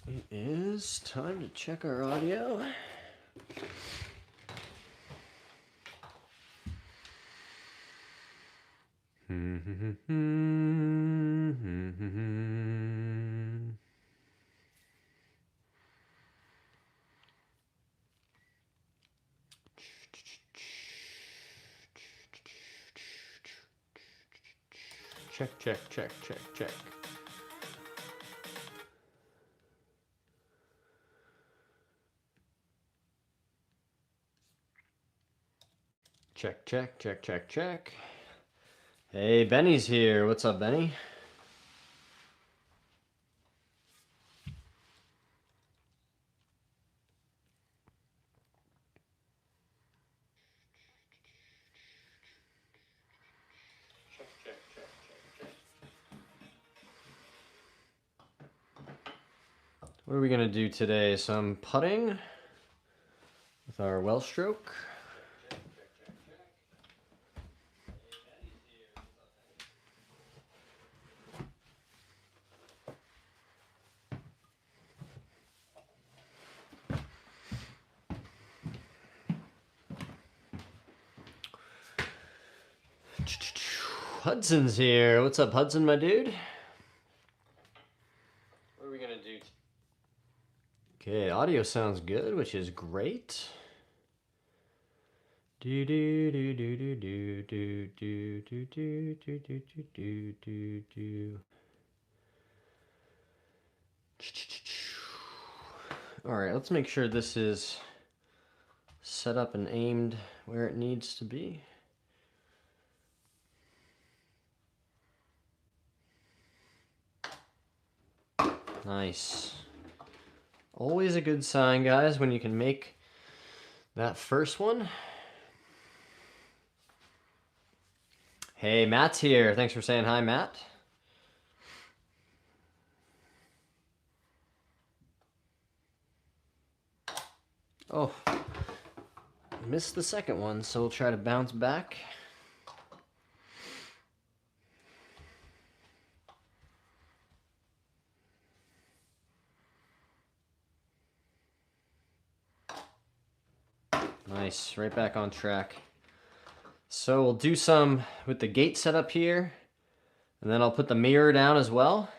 It is time to check our audio. Check, check, check, check, check. Check, check, check, check, check. Hey, Benny's here. What's up, Benny? Check, check, check, check, check. What are we going to do today? Some putting with our well stroke. Hudson's here. What's up, Hudson, my dude? What are we going to do? Okay, audio sounds good, which is great. Do do do do do do do do do do do do do do do. All right, let's make sure this is set up and aimed where it needs to be. Nice. Always a good sign, guys, when you can make that first one. Hey, Matt's here. Thanks for saying hi, Matt. Oh, missed the second one, so we'll try to bounce back. Nice, right back on track. So we'll do some with the gate setup here, and then I'll put the mirror down as well.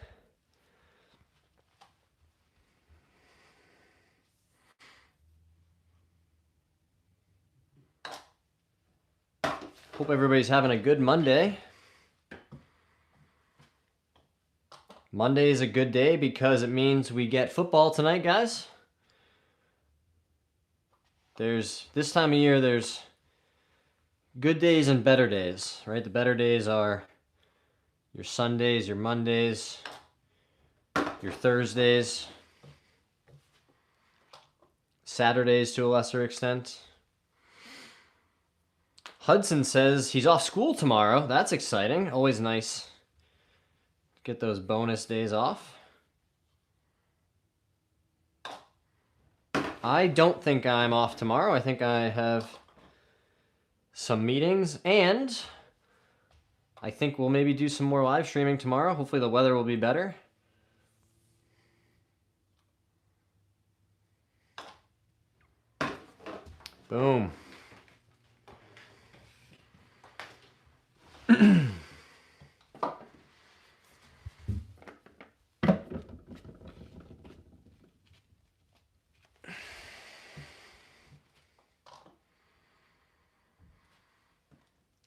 Hope everybody's having a good Monday. Monday is a good day because it means we get football tonight, guys. This time of year, there's good days and better days, right? The better days are your Sundays, your Mondays, your Thursdays, Saturdays to a lesser extent. Hudson says he's off school tomorrow. That's exciting. Always nice. Get those bonus days off. I don't think I'm off tomorrow. I think I have some meetings, and I think we'll maybe do some more live streaming tomorrow. Hopefully the weather will be better. Boom.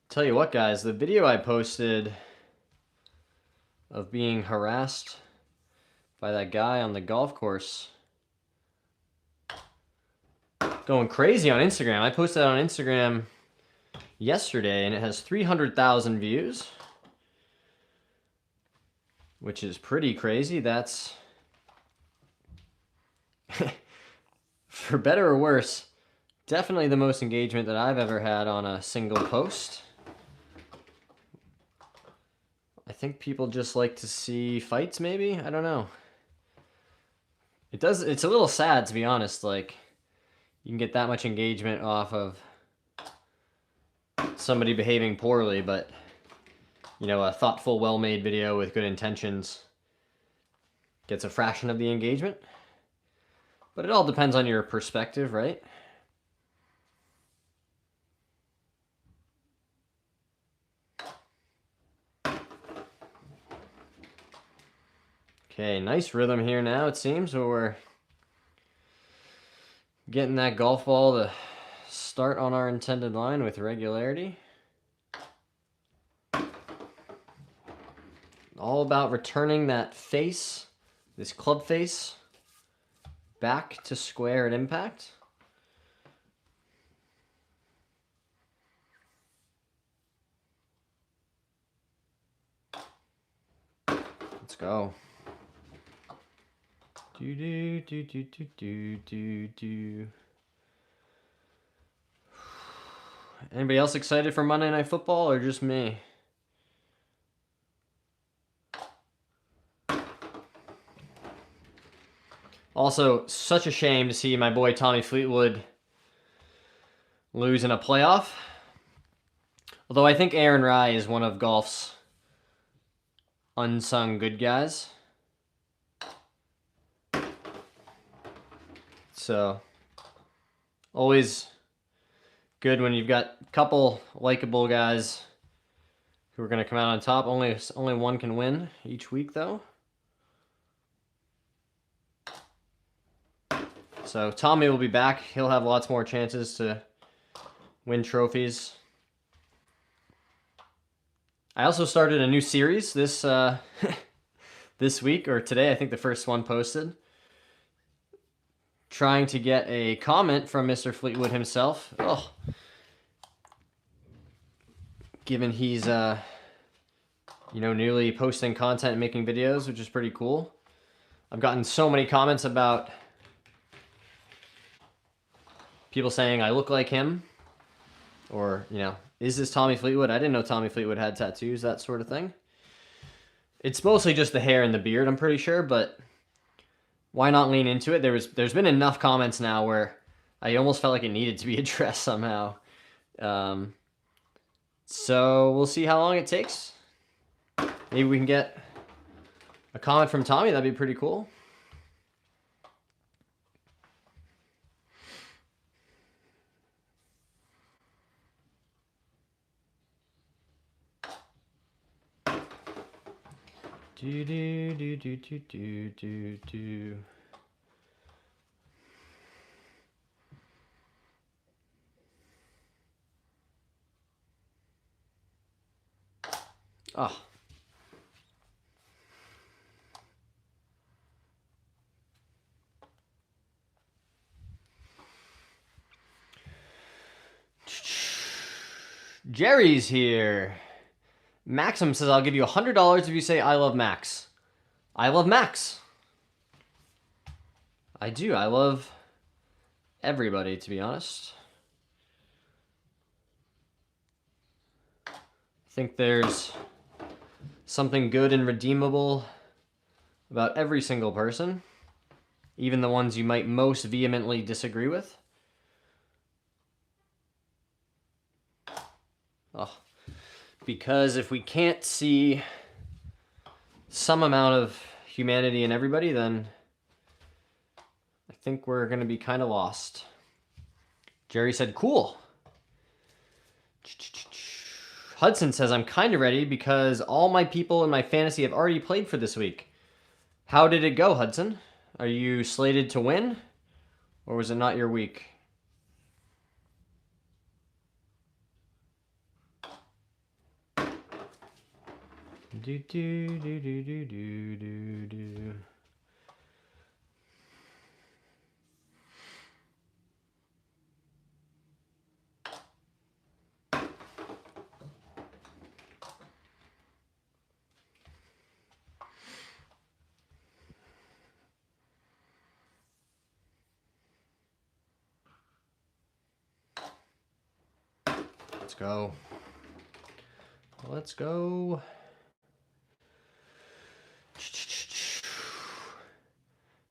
Tell you what, guys, the video I posted of being harassed by that guy on the golf course, going crazy on Instagram. I posted that on Instagram yesterday, and it has 300,000 views, which is pretty crazy. That's, for better or worse, definitely the most engagement that I've ever had on a single post. I think people just like to see fights, maybe? I don't know. It does. It's a little sad, to be honest. Like, you can get that much engagement off of somebody behaving poorly, but, you know, a thoughtful, well-made video with good intentions gets a fraction of the engagement. But it all depends on your perspective, right? Okay, nice rhythm here now, it seems. So we're getting that golf ball to start on our intended line with regularity. All about returning that face, this club face, back to square at impact. Let's go. Do do do do do do do do. Anybody else excited for Monday Night Football or just me? Also, such a shame to see my boy Tommy Fleetwood lose in a playoff. Although I think Aaron Rai is one of golf's unsung good guys. So, always good when you've got a couple likable guys who are going to come out on top. Only one can win each week, though. So Tommy will be back. He'll have lots more chances to win trophies. I also started a new series this this week, or today. I think the first one posted. Trying to get a comment from Mr. Fleetwood himself. Oh, given he's newly posting content and making videos, which is pretty cool. I've gotten so many comments about people saying I look like him, or, is this Tommy Fleetwood? I didn't know Tommy Fleetwood had tattoos, that sort of thing. It's mostly just the hair and the beard, I'm pretty sure, but why not lean into it? There's been enough comments now where I almost felt like it needed to be addressed somehow. So we'll see how long it takes. Maybe we can get a comment from Tommy. That'd be pretty cool. Do do do do do do do do. Oh. Jerry's here. Maxim says, I'll give you $100 if you say I love Max. I love Max. I do. I love everybody, to be honest. I think there's something good and redeemable about every single person, even the ones you might most vehemently disagree with. Oh. Because if we can't see some amount of humanity in everybody, then I think we're going to be kind of lost. Jerry said, cool. Hudson says, I'm kind of ready because all my people in my fantasy have already played for this week. How did it go, Hudson? Are you slated to win? Or was it not your week? Do do do do do do do do. Let's go. Let's go.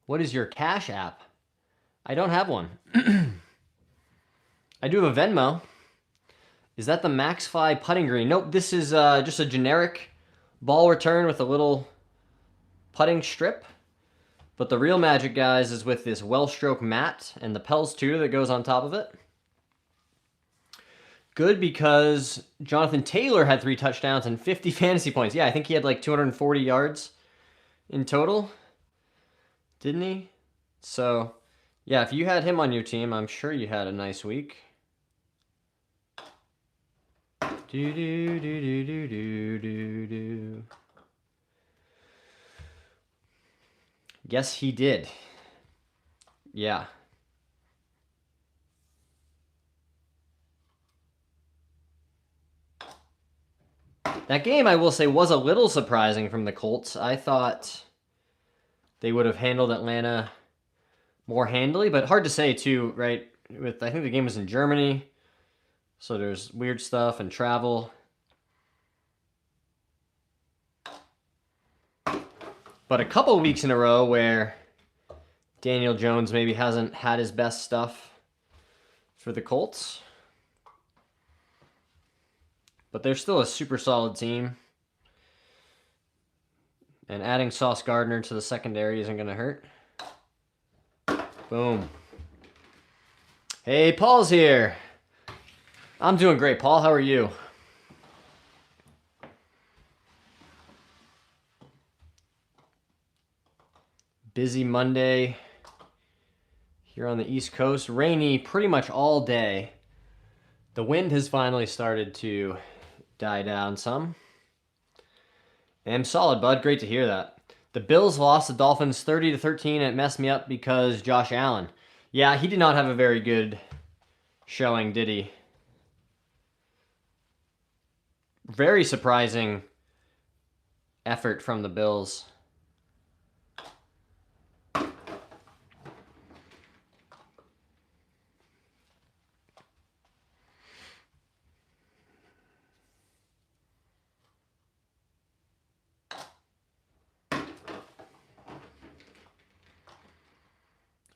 What is your Cash App? I don't have one. I do have a Venmo. Is that the MaxFi putting green? Nope, this is just a generic ball return with a little putting strip. But the real magic, guys, is with this Well-Stroke mat and the Pels tutor that goes on top of it. Good because Jonathan Taylor had 3 touchdowns and 50 fantasy points. Yeah, I think he had like 240 yards in total. Didn't he? So, yeah, if you had him on your team, I'm sure you had a nice week. Do do do do do do do do. Yes, he did. Yeah. That game, I will say, was a little surprising from the Colts. I thought they would have handled Atlanta more handily, but hard to say too, right? I think the game was in Germany, so there's weird stuff and travel. But a couple weeks in a row where Daniel Jones maybe hasn't had his best stuff for the Colts. But they're still a super solid team. And adding Sauce Gardner to the secondary isn't going to hurt. Boom. Hey, Paul's here. I'm doing great, Paul. How are you? Busy Monday here on the East Coast. Rainy pretty much all day. The wind has finally started to die down some. And solid, bud. Great to hear that. The Bills lost the Dolphins 30-13, and it messed me up because Josh Allen. Yeah, he did not have a very good showing, did he? Very surprising effort from the Bills.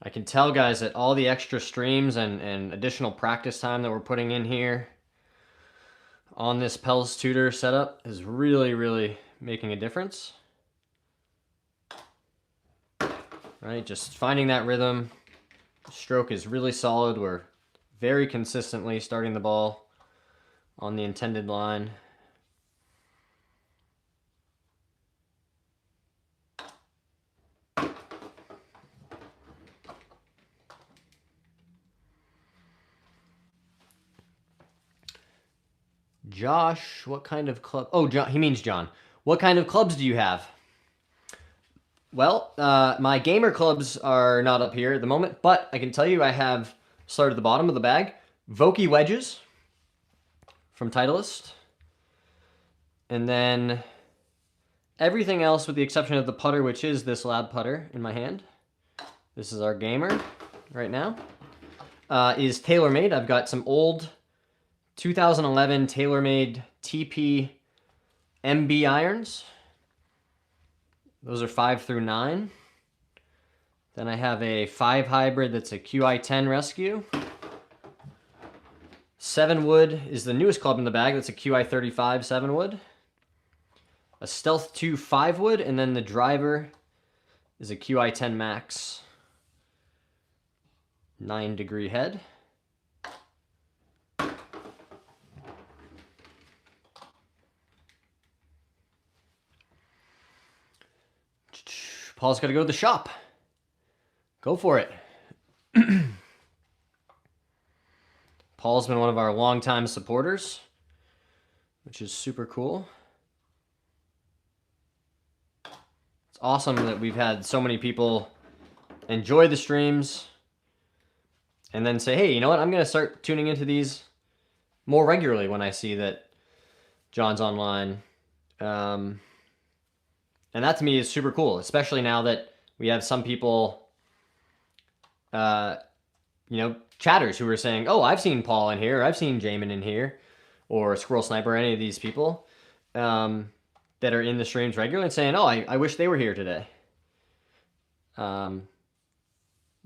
I can tell, guys, that all the extra streams and additional practice time that we're putting in here on this Pels Tutor setup is really, really making a difference. Right, just finding that rhythm. Stroke is really solid. We're very consistently starting the ball on the intended line. Josh, what kind of club? Oh, John, he means John. What kind of clubs do you have? Well, my gamer clubs are not up here at the moment, but I can tell you I have started at the bottom of the bag. Vokey wedges from Titleist. And then everything else with the exception of the putter, which is this lab putter in my hand. This is our gamer right now. Is TaylorMade. I've got some old 2011 TaylorMade TP MB irons. Those are 5 through 9. Then I have a 5 hybrid that's a QI10 Rescue. 7 wood is the newest club in the bag. That's a QI35 7 wood. A Stealth 2 5 wood, and then the driver is a QI10 Max 9-degree head. Paul's got to go to the shop. Go for it. Paul's been one of our longtime supporters, which is super cool. It's awesome that we've had so many people enjoy the streams and then say, hey, you know what? I'm going to start tuning into these more regularly when I see that John's online. And that to me is super cool, especially now that we have some people, chatters who are saying, oh, I've seen Paul in here, or I've seen Jamin in here, or Squirrel Sniper, or any of these people that are in the streams regularly and saying, oh, I wish they were here today.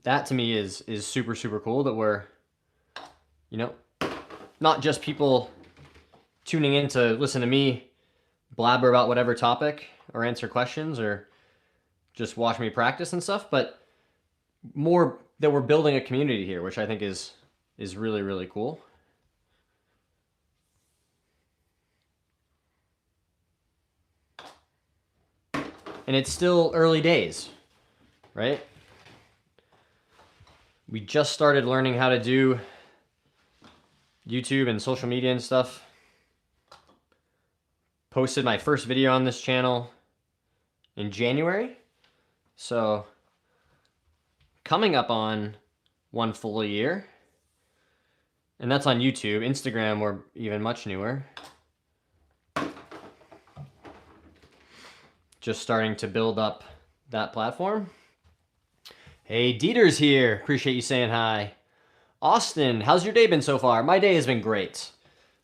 that to me is super, super cool that we're, you know, not just people tuning in to listen to me blabber about whatever topic or answer questions or just watch me practice and stuff, but more that we're building a community here, which I think is really, really cool. And it's still early days, right? We just started learning how to do YouTube and social media and stuff. Posted my first video on this channel in January. So coming up on 1 full year. And that's on YouTube. Instagram, we're even much newer. Just starting to build up that platform. Hey, Dieter's here. Appreciate you saying hi. Austin, how's your day been so far? My day has been great.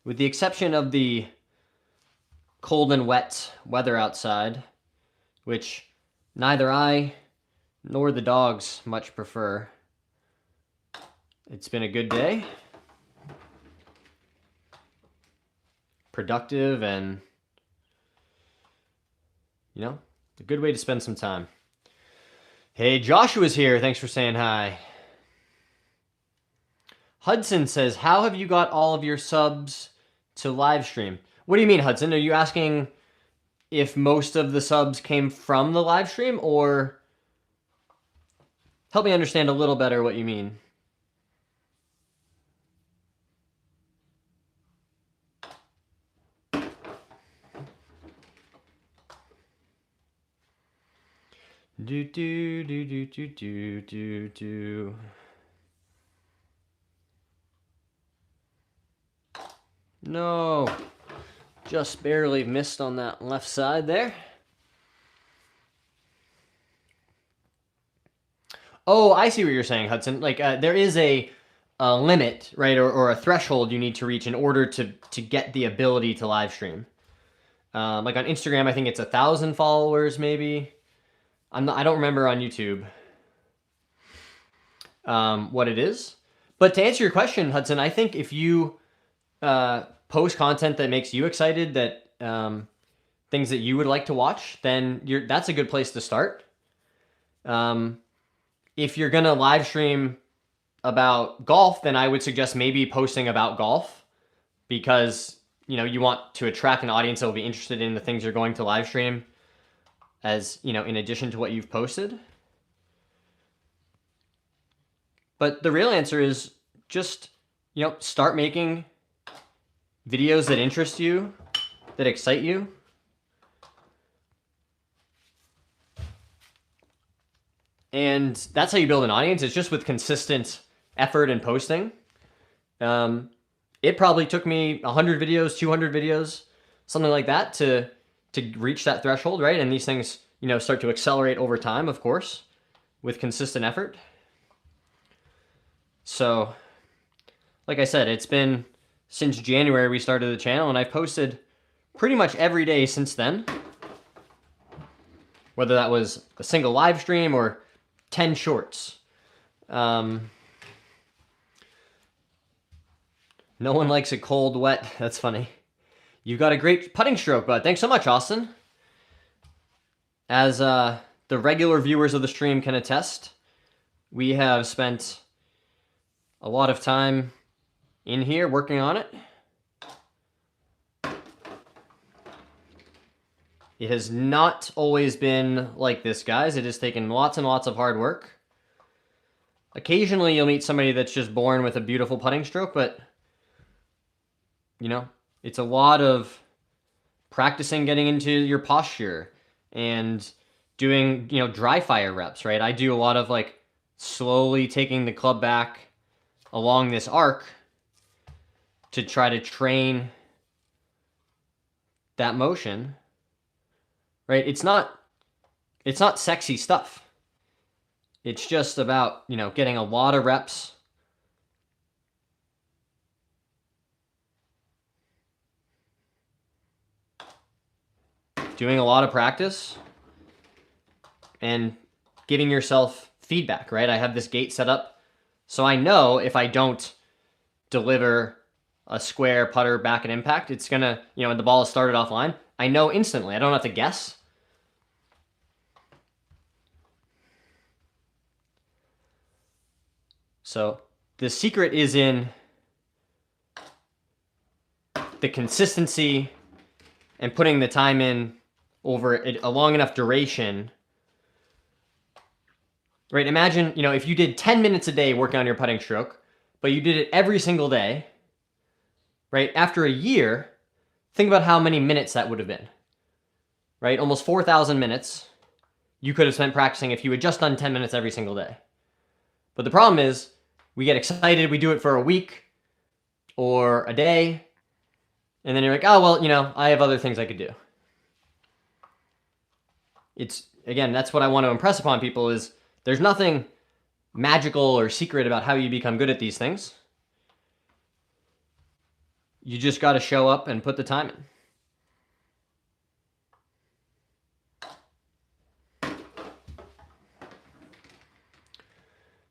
With the exception of the cold and wet weather outside, which neither I nor the dogs much prefer. It's been a good day. Productive and, you know, a good way to spend some time. Hey, Joshua's here. Thanks for saying hi. Hudson says, how have you got all of your subs to live stream? What do you mean, Hudson? Are you asking if most of the subs came from the live stream, or help me understand a little better what you mean? Do do do do do do do do. No, just barely missed on that left side there. Oh, I see what you're saying, Hudson. Like there is a limit, right, or a threshold you need to reach in order to get the ability to live stream. Like on Instagram, I think it's 1,000 followers, maybe. I don't remember on YouTube what it is. But to answer your question, Hudson, I think if you post content that makes you excited, that things that you would like to watch, then that's a good place to start. If you're gonna live stream about golf, then I would suggest maybe posting about golf, because you want to attract an audience that will be interested in the things you're going to live stream, as in addition to what you've posted. But the real answer is just start making videos that interest you, that excite you. And that's how you build an audience. It's just with consistent effort and posting. It probably took me 100 videos, 200 videos, something like that to reach that threshold, right? And these things, start to accelerate over time, of course, with consistent effort. So, like I said, it's been since January we started the channel, and I've posted pretty much every day since then. Whether that was a single live stream or 10 shorts. No one likes it cold, wet. That's funny. You've got a great putting stroke, bud. Thanks so much, Austin. As the regular viewers of the stream can attest, we have spent a lot of time in here working on it. It has not always been like this, guys. It has taken lots and lots of hard work. Occasionally you'll meet somebody that's just born with a beautiful putting stroke, but it's a lot of practicing getting into your posture and doing, dry fire reps, right? I do a lot of slowly taking the club back along this arc to try to train that motion, right? It's not sexy stuff. It's just about, getting a lot of reps. Doing a lot of practice and giving yourself feedback, right? I have this gate set up, so I know if I don't deliver a square putter back at impact, it's gonna, when the ball is started offline, I know instantly. I don't have to guess. So the secret is in the consistency and putting the time in over a long enough duration. Right, imagine, if you did 10 minutes a day working on your putting stroke, but you did it every single day, right? After a year, think about how many minutes that would have been, right? Almost 4,000 minutes you could have spent practicing if you had just done 10 minutes every single day. But the problem is, we get excited, we do it for a week or a day, and then you're like, oh, well, I have other things I could do. Again, that's what I want to impress upon people is there's nothing magical or secret about how you become good at these things. You just got to show up and put the time in.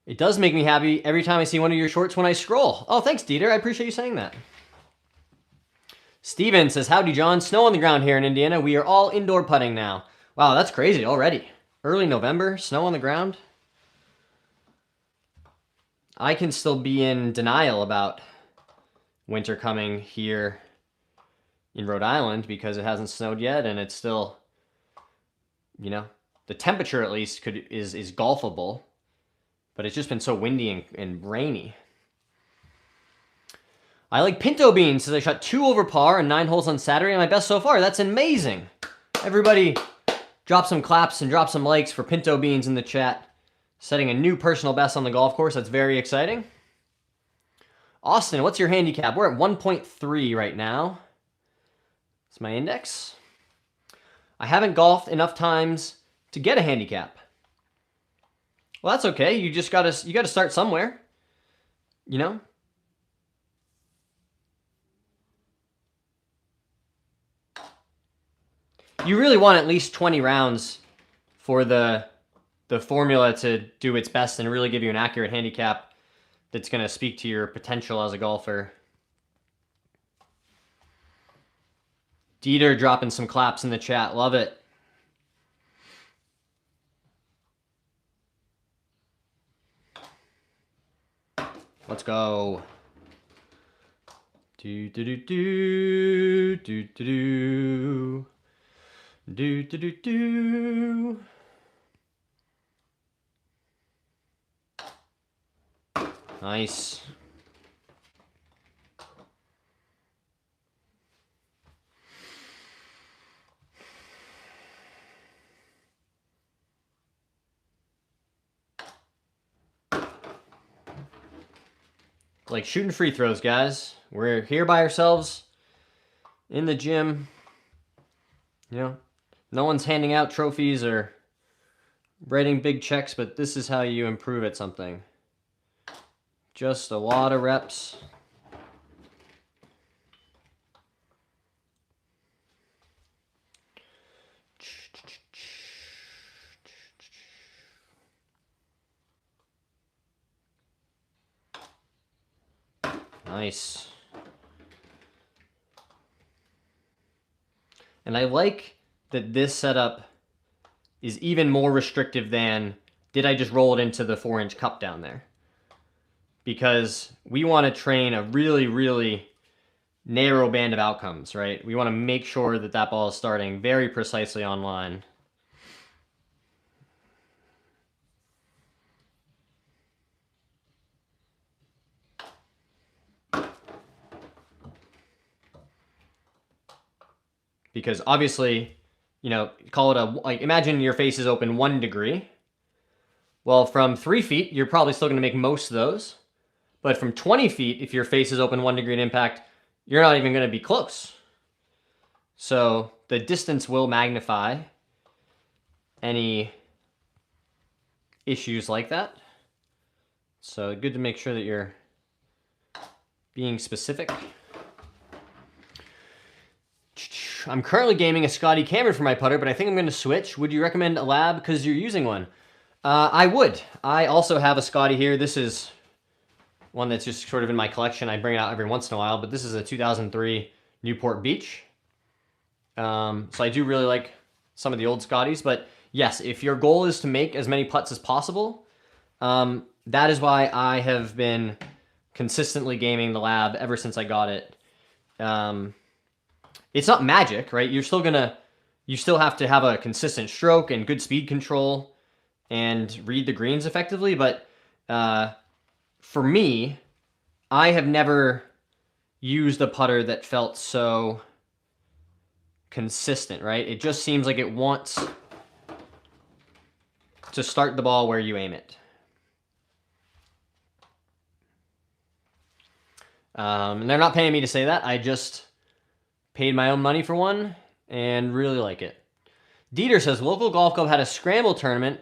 It does make me happy every time I see one of your shorts when I scroll. Oh, thanks, Dieter. I appreciate you saying that. Steven says, howdy, John. Snow on the ground here in Indiana. We are all indoor putting now. Wow, that's crazy already. Early November, snow on the ground. I can still be in denial about winter coming here in Rhode Island because it hasn't snowed yet, and it's still, the temperature at least is golfable, but it's just been so windy and rainy. I like Pinto Beans says I shot 2 over par and 9 holes on Saturday, and my best so far. That's amazing. Everybody drop some claps and drop some likes for Pinto Beans in the chat. Setting a new personal best on the golf course. That's very exciting. Austin, what's your handicap? We're at 1.3 right now. That's my index. I haven't golfed enough times to get a handicap. Well, that's okay. You gotta start somewhere. You really want at least 20 rounds for the formula to do its best and really give you an accurate handicap that's going to speak to your potential as a golfer. Dieter dropping some claps in the chat. Love it. Let's go. Do do do do do do do do do do. Nice. Like shooting free throws, guys. We're here by ourselves in the gym. No one's handing out trophies or writing big checks, but this is how you improve at something. Just a lot of reps. Nice. And I like that this setup is even more restrictive than did I just roll it into the 4-inch cup down there? Because we want to train a really, really narrow band of outcomes, right? We want to make sure that that ball is starting very precisely on line. Because obviously, call it imagine your face is open 1 degree. Well, from 3 feet, you're probably still going to make most of those. But from 20 feet, if your face is open 1 degree at impact, you're not even going to be close. So the distance will magnify any issues like that. So good to make sure that you're being specific. I'm currently gaming a Scotty Cameron for my putter, but I think I'm going to switch. Would you recommend a lab because you're using one? I would. I also have a Scotty here. This is one that's just sort of in my collection. I bring it out every once in a while, but this is a 2003 Newport Beach. So I do really like some of the old Scotties, but yes, if your goal is to make as many putts as possible, that is why I have been consistently gaming the Lab ever since I got it. It's not magic, right? You still have to have a consistent stroke and good speed control and read the greens effectively, but for me, I have never used a putter that felt so consistent, right? It just seems like it wants to start the ball where you aim it. And they're not paying me to say that. I just paid my own money for one and really like it. Dieter says, local golf club had a scramble tournament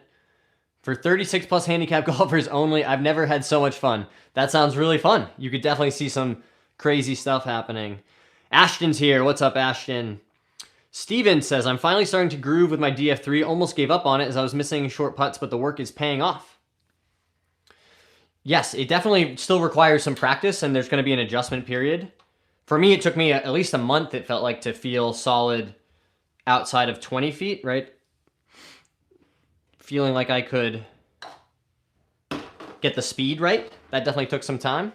for 36 plus handicap golfers only. I've never had so much fun. That sounds really fun. You could definitely see some crazy stuff happening. Ashton's here. What's up, Ashton? Steven says, I'm finally starting to groove with my DF3. Almost gave up on it as I was missing short putts, but the work is paying off. Yes, it definitely still requires some practice, and there's going to be an adjustment period. For me, it took me at least a month, it felt like, to feel solid outside of 20 feet, right? Feeling like I could get the speed right. That definitely took some time.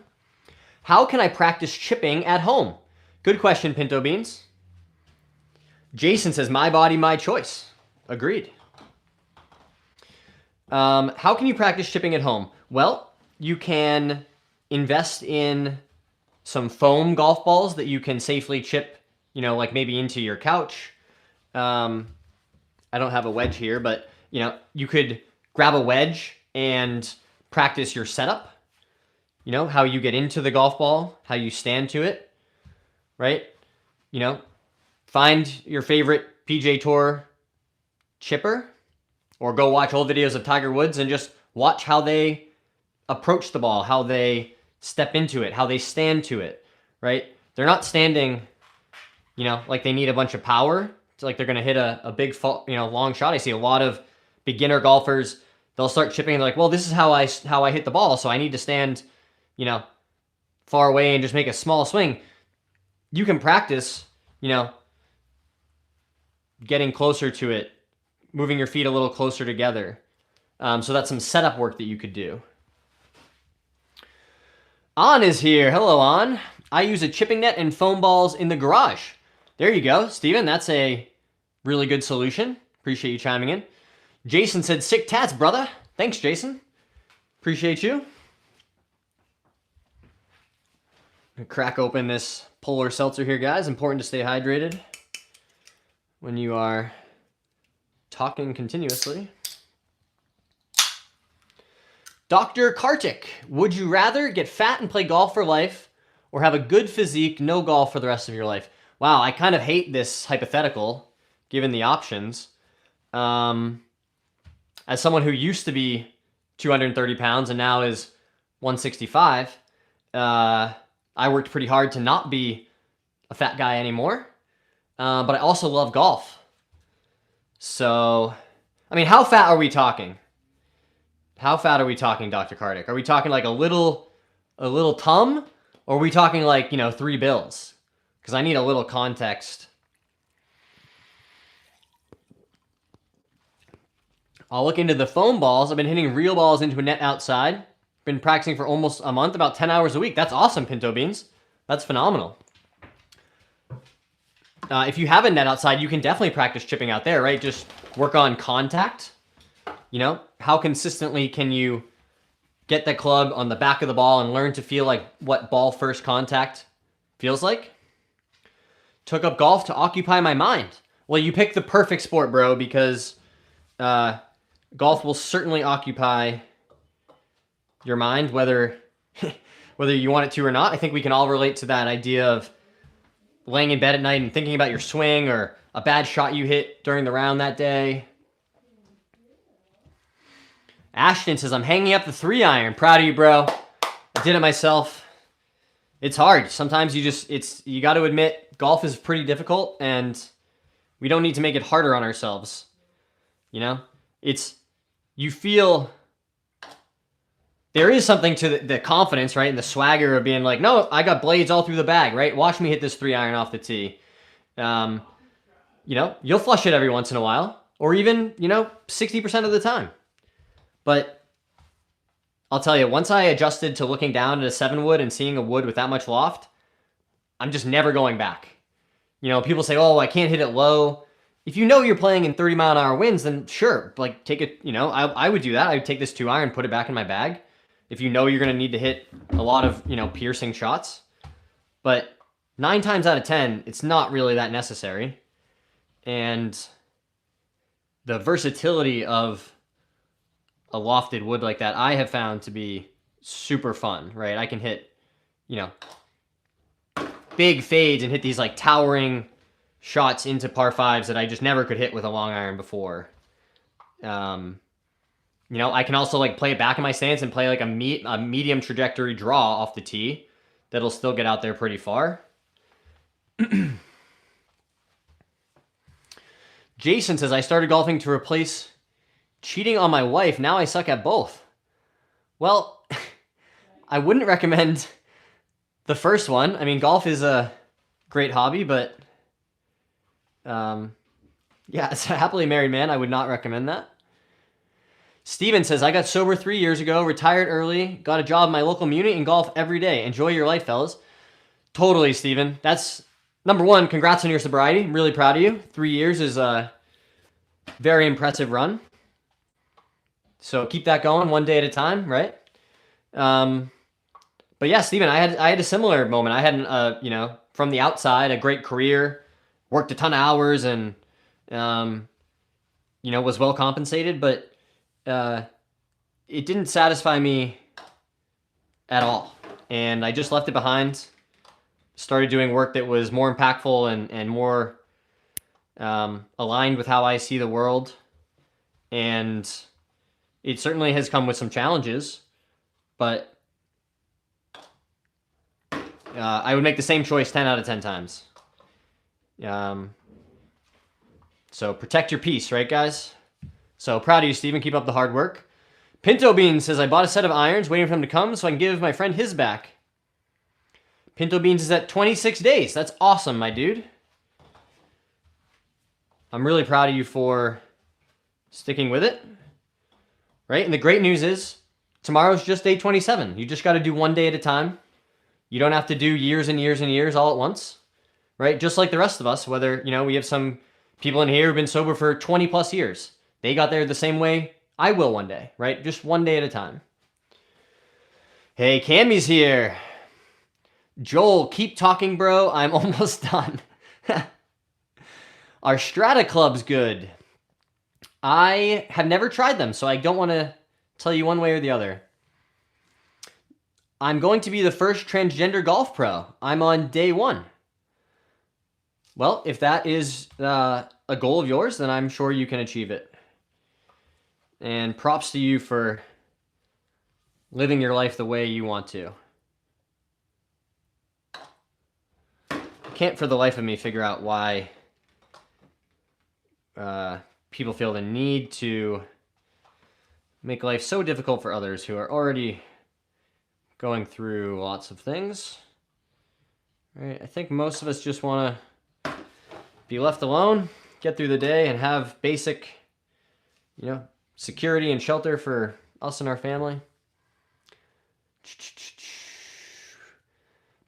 How can I practice chipping at home? Good question, Pinto Beans. Jason says, my body, my choice. Agreed. How can you practice chipping at home? Well, you can invest in some foam golf balls that you can safely chip, like maybe into your couch. I don't have a wedge here, but you could grab a wedge and practice your setup. How you get into the golf ball, how you stand to it, right? Find your favorite PGA Tour chipper or go watch old videos of Tiger Woods and just watch how they approach the ball, how they step into it, how they stand to it, right? They're not standing, like they need a bunch of power. It's like they're going to hit a big, long shot. I see a lot of beginner golfers, they'll start chipping and they're like, well, this is how I hit the ball, so I need to stand, far away and just make a small swing. You can practice, getting closer to it, moving your feet a little closer together. So that's some setup work that you could do. An is here. Hello, An. I use a chipping net and foam balls in the garage. There you go, Steven. That's a really good solution. Appreciate you chiming in. Jason said, sick tats, brother. Thanks, Jason. Appreciate you. Crack open this Polar Seltzer here, guys. Important to stay hydrated when you are talking continuously. Dr. Kartik, would you rather get fat and play golf for life or have a good physique, no golf for the rest of your life? Wow, I kind of hate this hypothetical, given the options. As someone who used to be 230 pounds and now is 165, I worked pretty hard to not be a fat guy anymore. But I also love golf. So, how fat are we talking? How fat are we talking, Dr. Kartik? Are we talking like a little tum? Or are we talking like, 3 bills? Because I need a little context. I'll look into the foam balls. I've been hitting real balls into a net outside. Been practicing for almost a month, about 10 hours a week. That's awesome, Pinto Beans. That's phenomenal. If you have a net outside, you can definitely practice chipping out there, right? Just work on contact. How consistently can you get the club on the back of the ball and learn to feel like what ball first contact feels like? Took up golf to occupy my mind. Well, you picked the perfect sport, bro, because golf will certainly occupy your mind, whether you want it to or not. I think we can all relate to that idea of laying in bed at night and thinking about your swing or a bad shot you hit during the round that day. Ashton says, I'm hanging up the 3-iron. Proud of you, bro. I did it myself. It's hard. Sometimes you got to admit, golf is pretty difficult and we don't need to make it harder on ourselves. You you feel there is something to the confidence, right? And the swagger of being like, no, I got blades all through the bag, right? Watch me hit this 3-iron off the tee. You know, you'll flush it every once in a while, or even, 60% of the time. But I'll tell you, once I adjusted to looking down at a 7-wood and seeing a wood with that much loft, I'm just never going back. People say, oh, I can't hit it low. If you know you're playing in 30-mile-an-hour winds, then sure, like take it, I would do that. I would take this 2-iron, put it back in my bag. If you know you're going to need to hit a lot of, piercing shots. But 9 times out of 10, it's not really that necessary. And the versatility of a lofted wood like that, I have found to be super fun, right? I can hit, big fades and hit these like towering shots into par 5s that I just never could hit with a long iron before. I can also like play it back in my stance and play like a medium trajectory draw off the tee that'll still get out there pretty far. Jason says, I started golfing to replace cheating on my wife. Now I suck at both. Well, I wouldn't recommend the first one. I mean, golf is a great hobby, but as a happily married man, I would not recommend that. Steven says, I got sober 3 years ago, retired early, got a job in my local community, and golf every day. Enjoy your life, fellas. Totally, Steven. That's, number one, congrats on your sobriety. I'm really proud of you. 3 years is a very impressive run. So keep that going one day at a time, right? But yeah, Steven, I had a similar moment. I had, from the outside, a great career, worked a ton of hours, and, was well compensated, but it didn't satisfy me at all. And I just left it behind, started doing work that was more impactful and more aligned with how I see the world. And it certainly has come with some challenges, but I would make the same choice 10 out of 10 times. So protect your peace, right, guys? So proud of you, Steven. Keep up the hard work. Pinto Beans says, I bought a set of irons waiting for him to come so I can give my friend his back. Pinto Beans is at 26 days. That's awesome, my dude. I'm really proud of you for sticking with it. Right? And the great news is tomorrow's just day 27. You just got to do one day at a time. You don't have to do years and years and years all at once. Right? Just like the rest of us, whether, we have some people in here who've been sober for 20 plus years. They got there the same way I will one day, right? Just one day at a time. Hey, Cammy's here. Joel, keep talking, bro. I'm almost done. Our Strata Club's good. I have never tried them, so I don't want to tell you one way or the other. I'm going to be the first transgender golf pro. I'm on day 1. Well, if that is a goal of yours, then I'm sure you can achieve it. And props to you for living your life the way you want to. I can't for the life of me figure out why people feel the need to make life so difficult for others who are already going through lots of things. Right? I think most of us just want to be left alone, get through the day, and have basic, security and shelter for us and our family.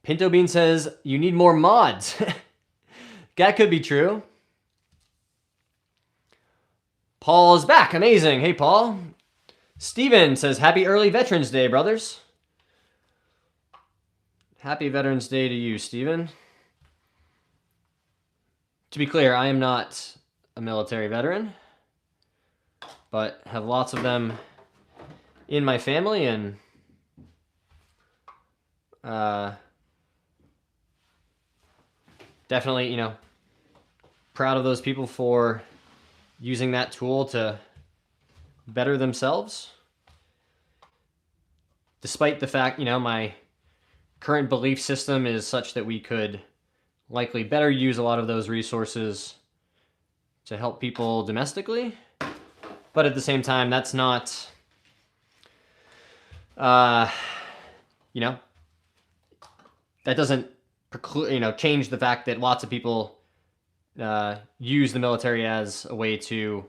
Pinto Bean says, you need more mods. That could be true. Paul is back. Amazing. Hey, Paul. Steven says, happy early Veterans Day, brothers. Happy Veterans Day to you, Steven. To be clear, I am not a military veteran, but have lots of them in my family, and definitely, proud of those people for using that tool to better themselves. Despite the fact, my current belief system is such that we could likely better use a lot of those resources to help people domestically. But at the same time, that's not, you know, that doesn't preclude, change the fact that lots of people use the military as a way to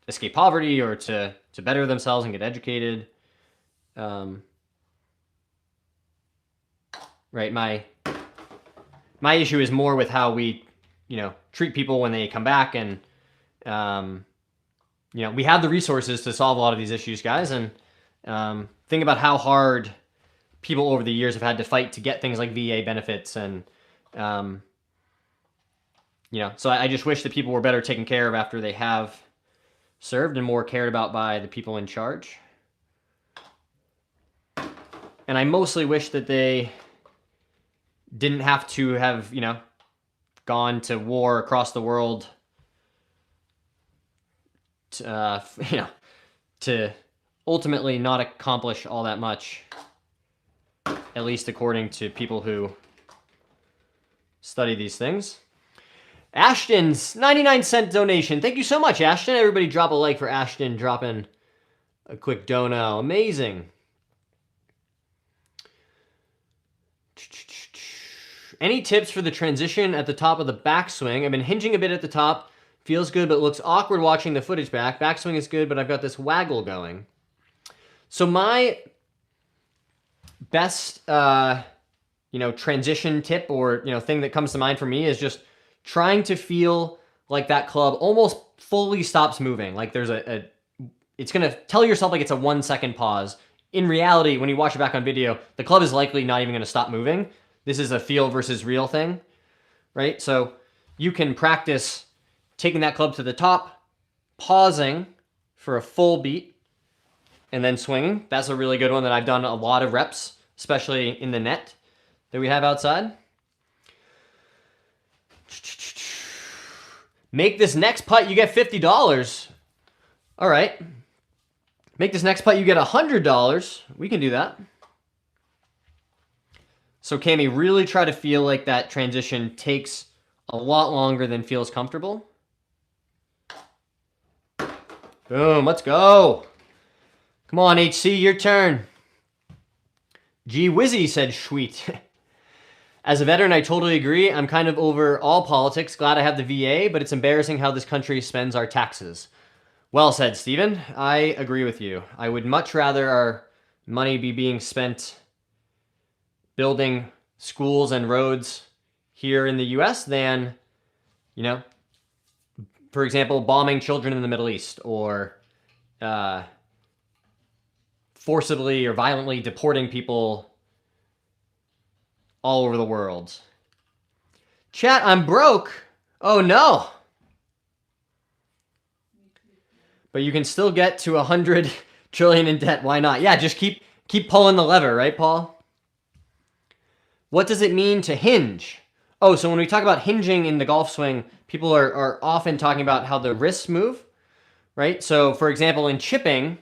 escape poverty or to better themselves and get educated. Right. My issue is more with how we, treat people when they come back, and we have the resources to solve a lot of these issues, guys. And think about how hard people over the years have had to fight to get things like VA benefits, and so I just wish that people were better taken care of after they have served and more cared about by the people in charge. And I mostly wish that they didn't have to have, gone to war across the world to ultimately not accomplish all that much, at least according to people who study these things. Ashton's 99-cent donation. Thank you so much, Ashton. Everybody drop a like for Ashton dropping a quick dono. Amazing. Any tips for the transition at the top of the backswing? I've been hinging a bit at the top. Feels good, but looks awkward watching the footage back. Backswing is good, but I've got this waggle going. So my best, transition tip or, thing that comes to mind for me is just trying to feel like that club almost fully stops moving. Like there's it's going to tell yourself like it's a 1 second pause. In reality, when you watch it back on video, the club is likely not even going to stop moving. This is a feel versus real thing, right? So you can practice taking that club to the top, pausing for a full beat, and then swinging. That's a really good one that I've done a lot of reps, especially in the net that we have outside. Make this next putt, you get $50. All right. Make this next putt, you get $100. We can do that. So Cami, really try to feel like that transition takes a lot longer than feels comfortable. Boom, let's go. Come on, HC, your turn. Gee Whizzy said sweet. As a veteran, I totally agree. I'm kind of over all politics. Glad I have the VA, but it's embarrassing how this country spends our taxes. Well said, Stephen. I agree with you. I would much rather our money be being spent building schools and roads here in the US than, for example, bombing children in the Middle East or forcibly or violently deporting people all over the world. Chat, I'm broke. Oh no. But you can still get to 100 trillion in debt. Why not? Yeah, just keep pulling the lever, right, Paul? What does it mean to hinge? Oh, so when we talk about hinging in the golf swing, people are often talking about how the wrists move, right? So, for example, in chipping,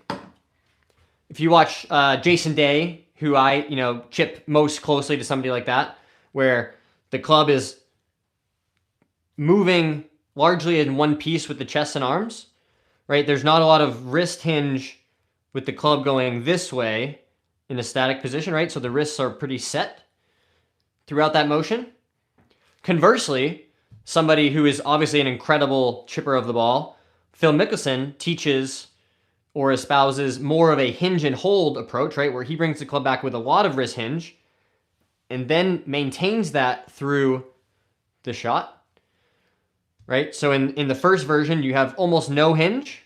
if you watch Jason Day, who I, chip most closely to somebody like that, where the club is moving largely in one piece with the chest and arms, right? There's not a lot of wrist hinge with the club going this way in a static position, right? So the wrists are pretty set throughout that motion. Conversely, somebody who is obviously an incredible chipper of the ball, Phil Mickelson, teaches or espouses more of a hinge and hold approach, right? Where he brings the club back with a lot of wrist hinge and then maintains that through the shot, right? So in the first version, you have almost no hinge.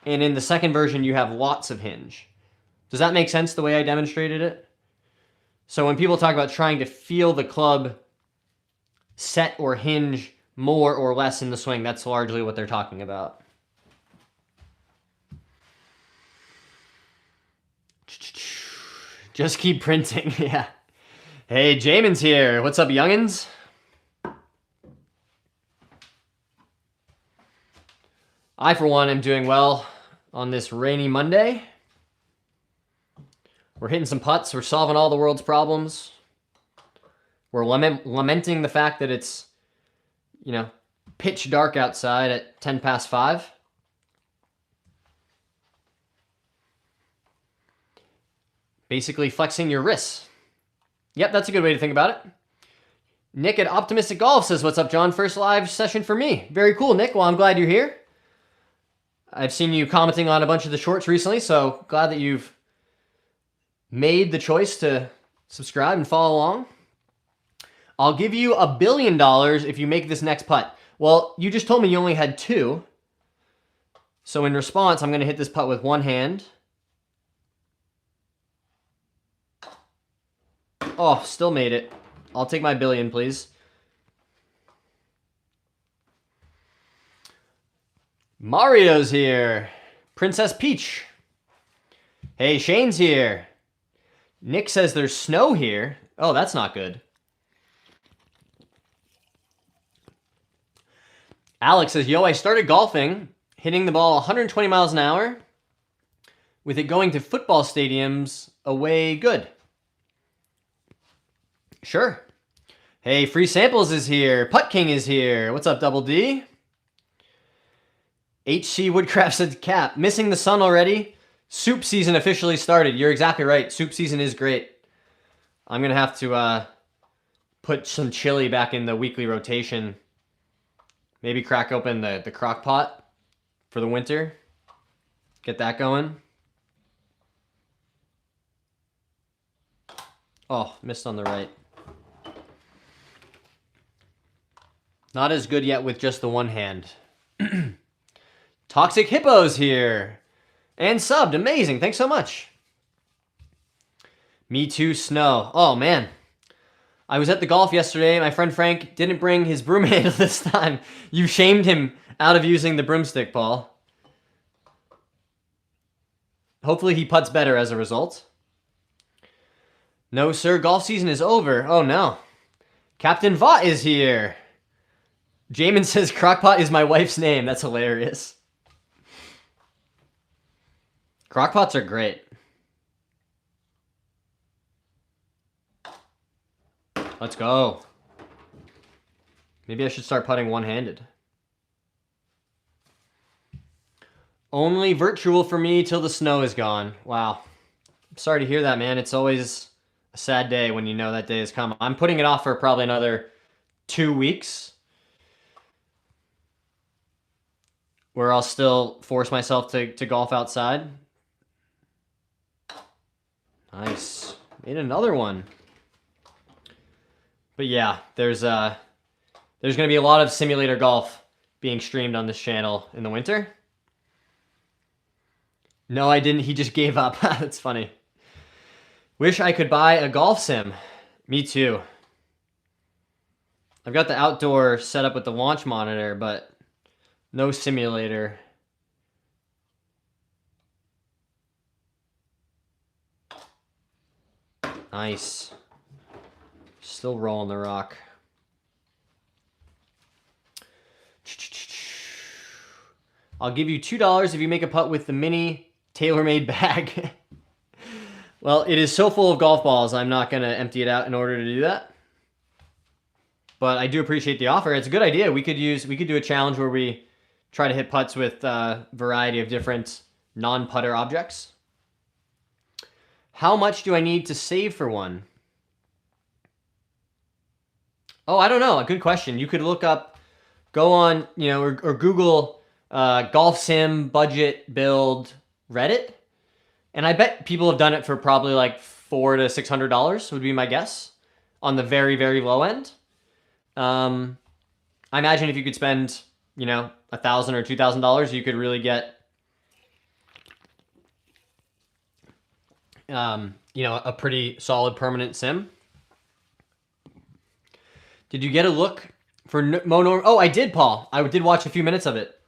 And in the second version, you have lots of hinge. Does that make sense the way I demonstrated it? So when people talk about trying to feel the club set or hinge more or less in the swing, that's largely what they're talking about. Just keep printing, yeah. Hey, Jamin's here. What's up, youngins? I, for one, am doing well on this rainy Monday. We're hitting some putts. We're solving all the world's problems. We're lamenting the fact that it's, pitch dark outside at 5:10. Basically flexing your wrists. Yep, that's a good way to think about it. Nick at Optimistic Golf says, what's up, John? First live session for me. Very cool, Nick. Well, I'm glad you're here. I've seen you commenting on a bunch of the shorts recently, so glad that you've made the choice to subscribe and follow along. I'll give you $1 billion if you make this next putt. Well, you just told me you only had 2. So in response, I'm going to hit this putt with one hand. Oh, still made it. I'll take my $1 billion, please. Mario's here. Princess Peach. Hey, Shane's here. Nick says there's snow here. Oh, that's not good. Alex says, yo, I started golfing, hitting the ball 120 miles an hour, with it going to football stadiums away good. Sure. Hey, Free Samples is here. Putt King is here. What's up, Double D? HC Woodcraft said, Cap, missing the sun already? Soup season officially started. You're exactly right. Soup season is great. I'm going to have to put some chili back in the weekly rotation. Maybe crack open the crock pot for the winter. Get that going. Oh, missed on the right. Not as good yet with just the one hand. Toxic Hippos here. And subbed. Amazing. Thanks so much. Me too, snow. Oh, man. I was at the golf yesterday. My friend Frank didn't bring his broom handle this time. You shamed him out of using the broomstick, Paul. Hopefully he putts better as a result. No, sir. Golf season is over. Oh, no. Captain Vaught is here. Jamin says Crockpot is my wife's name. That's hilarious. Crockpots are great. Let's go. Maybe I should start putting one-handed. Only virtual for me till the snow is gone. Wow. I'm sorry to hear that, man. It's always a sad day when you know that day has come. I'm putting it off for probably another 2 weeks, where I'll still force myself to golf outside. Nice. Made another one. But yeah, there's going to be a lot of simulator golf being streamed on this channel in the winter. No, I didn't. He just gave up. That's funny. Wish I could buy a golf sim. Me too. I've got the outdoor set up with the launch monitor, but no simulator. Nice. Still rolling the rock. I'll give you $2 if you make a putt with the mini TaylorMade bag. Well, it is so full of golf balls, I'm not going to empty it out in order to do that. But I do appreciate the offer. It's a good idea. We could do a challenge where we try to hit putts with a variety of different non-putter objects. How much do I need to save for one? Oh, I don't know. A good question. You could look up, go on, or Google golf sim budget build Reddit. And I bet people have done it for probably like $400 to $600 would be my guess on the very, very low end. I imagine if you could spend, $1,000 or $2,000, you could really get, a pretty solid permanent sim. Did you get a look for Mono? Oh, I did, Paul. I did watch a few minutes of it,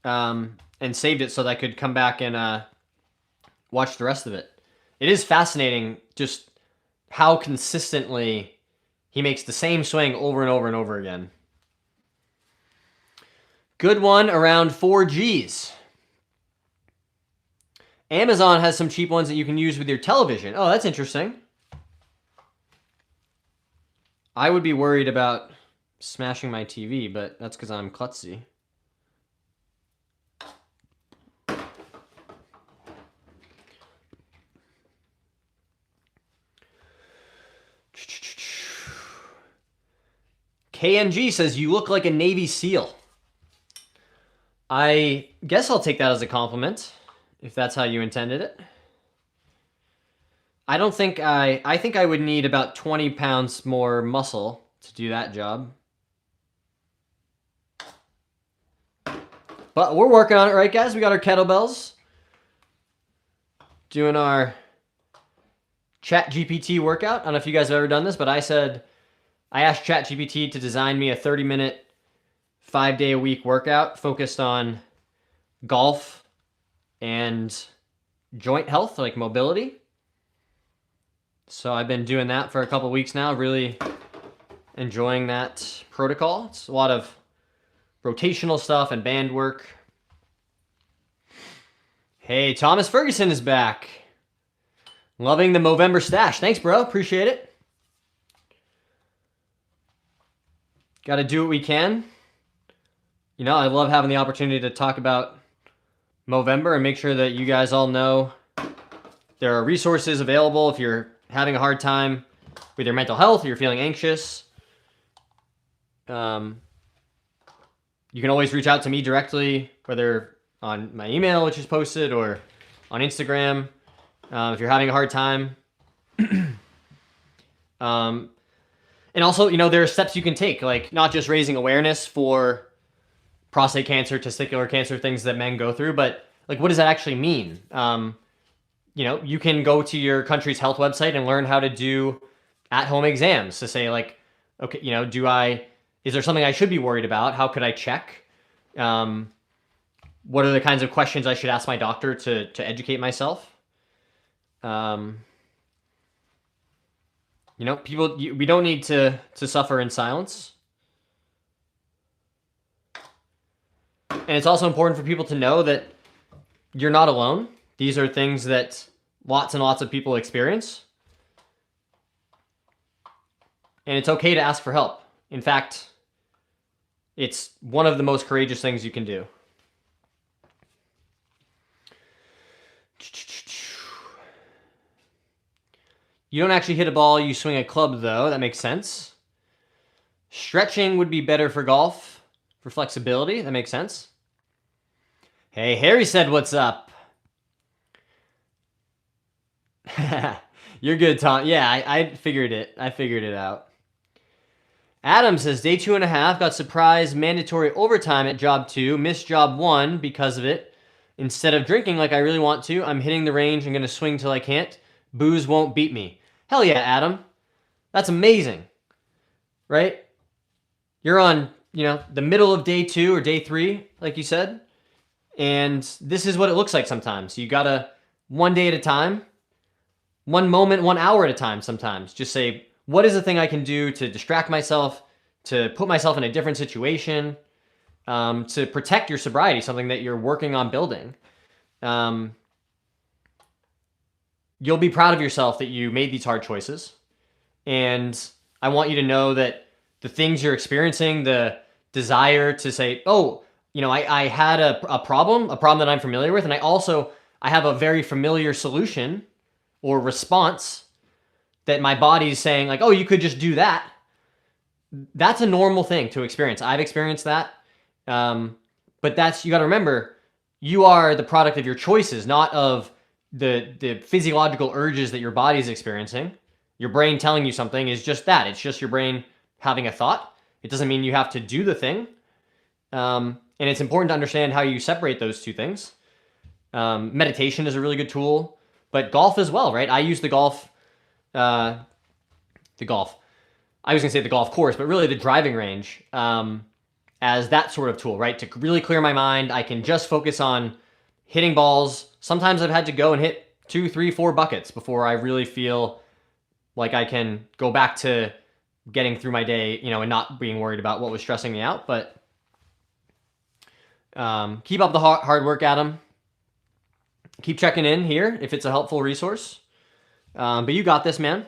and saved it so that I could come back and watch the rest of it. It is fascinating just how consistently he makes the same swing over and over and over again. Good one, around 4 Gs. Amazon has some cheap ones that you can use with your television. Oh, that's interesting. I would be worried about smashing my TV, but that's because I'm klutzy. KNG says, you look like a Navy SEAL. I guess I'll take that as a compliment, if that's how you intended it. I don't think I think I would need about 20 pounds more muscle to do that job. But we're working on it, right, guys? We got our kettlebells. Doing our ChatGPT workout. I don't know if you guys have ever done this, but I asked ChatGPT to design me a 30-minute, 5-day-a-week workout focused on golf and joint health, like mobility. So I've been doing that for a couple weeks now, really enjoying that protocol. It's a lot of rotational stuff and band work. Hey, Thomas Ferguson is back. Loving the Movember stash. Thanks, bro. Appreciate it. Got to do what we can. You know, I love having the opportunity to talk about Movember and make sure that you guys all know there are resources available if you're having a hard time with your mental health, or you're feeling anxious. You can always reach out to me directly, whether on my email, which is posted, or on Instagram, if you're having a hard time. And also, you know, there are steps you can take, like not just raising awareness for prostate cancer, testicular cancer, things that men go through, but like, what does that actually mean? You know, you can go to your country's health website and learn how to do at-home exams to say, like, okay, you know, is there something I should be worried about? How could I check? What are the kinds of questions I should ask my doctor to educate myself? You know, we don't need to suffer in silence. And it's also important for people to know that you're not alone. These are things that lots and lots of people experience. And it's okay to ask for help. In fact, it's one of the most courageous things you can do. You don't actually hit a ball, you swing a club, though. That makes sense. Stretching would be better for golf, for flexibility. That makes sense. Hey, Harry said, what's up? You're good, Tom. Yeah, I figured it. I figured it out. Adam says, day 2.5, got surprise mandatory overtime at job 2, missed job 1 because of it. Instead of drinking like I really want to, I'm hitting the range and going to swing till I can't. Booze won't beat me. Hell yeah, Adam. That's amazing. Right? You're on, you know, the middle of day 2 or day 3, like you said. And this is what it looks like sometimes. You gotta, one day at a time, one moment, 1 hour at a time sometimes. Just say, what is the thing I can do to distract myself, to put myself in a different situation, to protect your sobriety, something that you're working on building. You'll be proud of yourself that you made these hard choices. And I want you to know that the things you're experiencing, the desire to say, oh, you know, I had a problem that I'm familiar with, and I have a very familiar solution or response that my body's saying, like, oh, you could just do that. That's a normal thing to experience. I've experienced that. But you got to remember, you are the product of your choices, not of the physiological urges that your body's experiencing. Your brain telling you something is just that. It's just your brain having a thought. It doesn't mean you have to do the thing. And it's important to understand how you separate those two things. Meditation is a really good tool, but golf as well, right? I use the golf. I was gonna say the golf course, but really the driving range as that sort of tool, right? To really clear my mind. I can just focus on hitting balls. Sometimes I've had to go and hit 2, 3, 4 buckets before I really feel like I can go back to getting through my day, you know, and not being worried about what was stressing me out. But keep up the hard work, Adam. Keep checking in here if it's a helpful resource. But you got this, man.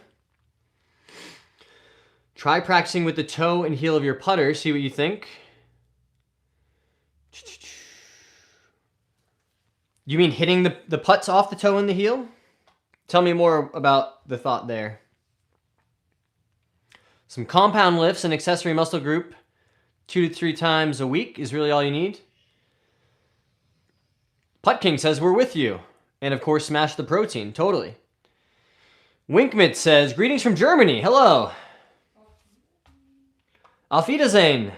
Try practicing with the toe and heel of your putter. See what you think. You mean hitting the putts off the toe and the heel? Tell me more about the thought there. Some compound lifts and accessory muscle group 2 to 3 times a week is really all you need. Putt King says, we're with you. And of course, smash the protein. Totally. Winkmit says, greetings from Germany. Hello. Auf Wiedersehen.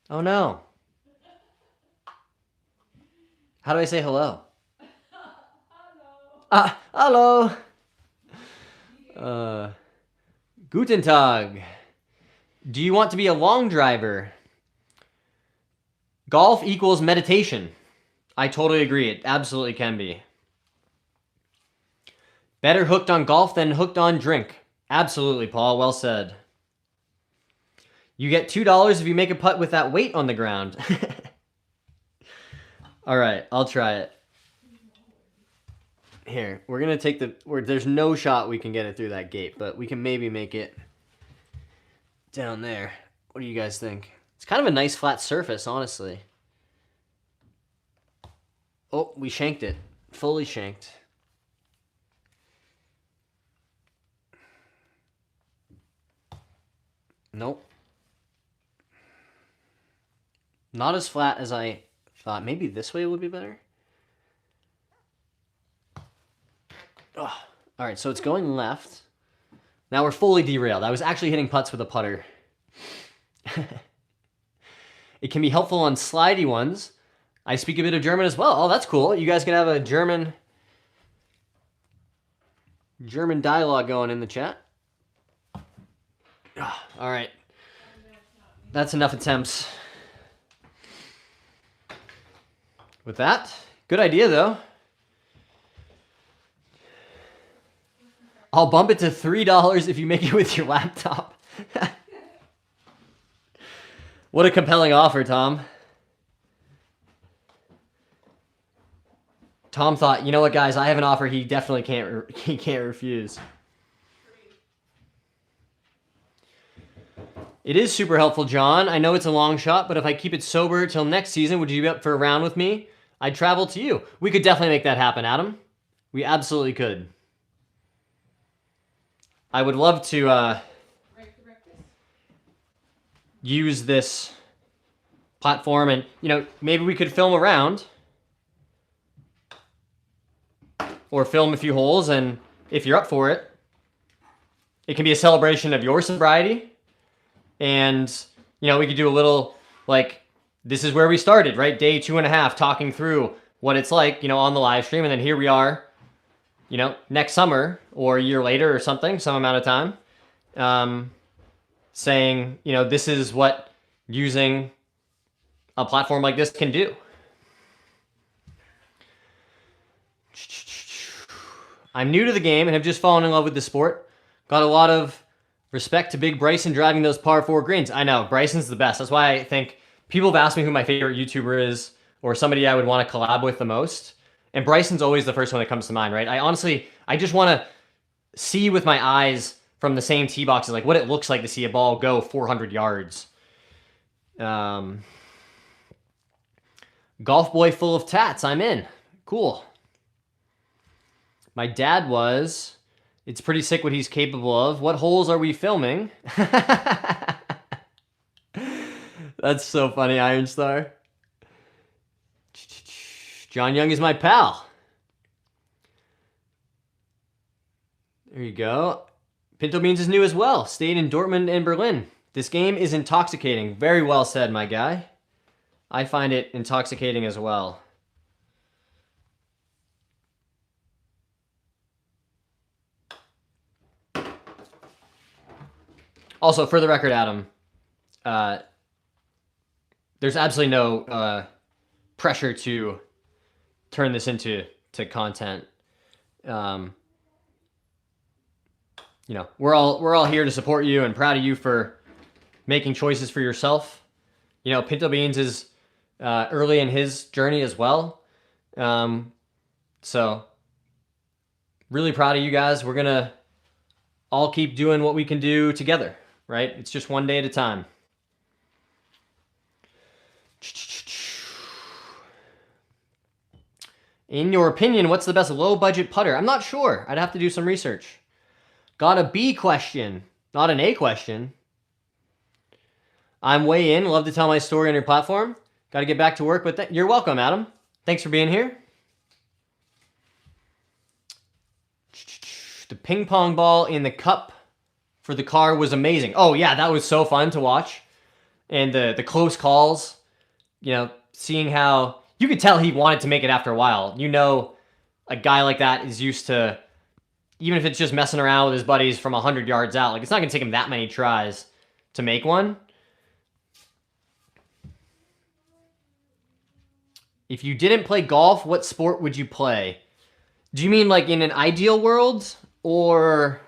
Oh no. How do I say hello? Hello. Guten Tag. Do you want to be a long driver? Golf equals meditation. I totally agree. It absolutely can be. Better hooked on golf than hooked on drink. Absolutely, Paul. Well said. You get $2 if you make a putt with that weight on the ground. All right, I'll try it. Here, we're going to take there's no shot we can get it through that gate, but we can maybe make it down there. What do you guys think? It's kind of a nice flat surface, honestly. Oh, we shanked it. Fully shanked. Nope. Not as flat as I thought. Maybe this way would be better. Oh, all right, so it's going left. Now we're fully derailed. I was actually hitting putts with a putter. It can be helpful on slidey ones. I speak a bit of German as well. Oh, that's cool. You guys can have a German dialogue going in the chat. Oh, all right. That's enough attempts. With that, good idea though. I'll bump it to $3 if you make it with your laptop. What a compelling offer, Tom. Tom thought, you know what, guys, I have an offer he definitely can't refuse. It is super helpful, John. I know it's a long shot, but if I keep it sober till next season, would you be up for a round with me? I'd travel to you. We could definitely make that happen, Adam. We absolutely could. I would love to use this platform and, you know, maybe we could film a round or film a few holes, and if you're up for it, it can be a celebration of your sobriety. And, you know, we could do a little, like, this is where we started, right? Day 2.5, talking through what it's like, you know, on the live stream. And then here we are, you know, next summer or a year later or something, some amount of time, saying, you know, this is what using a platform like this can do. I'm new to the game and have just fallen in love with the sport. Got a lot of respect to Big Bryson driving those par 4 greens. I know, Bryson's the best. That's why I think people have asked me who my favorite YouTuber is or somebody I would want to collab with the most. And Bryson's always the first one that comes to mind, right? I just want to see with my eyes from the same tee boxes, like what it looks like to see a ball go 400 yards. Golf boy full of tats, I'm in. Cool. My dad was. It's pretty sick what he's capable of. What holes are we filming? That's so funny, Iron Star. John Young is my pal. There you go. Pinto Beans is new as well. Stayed in Dortmund and Berlin. This game is intoxicating. Very well said, my guy. I find it intoxicating as well. Also, for the record, Adam, there's absolutely no pressure to turn this into content. You know, we're all here to support you and proud of you for making choices for yourself. You know, Pinto Beans is early in his journey as well. So really proud of you guys. We're gonna all keep doing what we can do together, right? It's just one day at a time. In your opinion, what's the best low budget putter? I'm not sure. I'd have to do some research. Got a B question, not an A question. I'm way in. Love to tell my story on your platform. Got to get back to work with that. You're welcome, Adam. Thanks for being here. The ping pong ball in the cup for the car was amazing. Oh yeah, that was so fun to watch. And the close calls, you know, seeing how you could tell he wanted to make it after a while. You know, a guy like that is used to, even if it's just messing around with his buddies from 100 yards out, like it's not going to take him that many tries to make one. If you didn't play golf, what sport would you play? Do you mean like in an ideal world or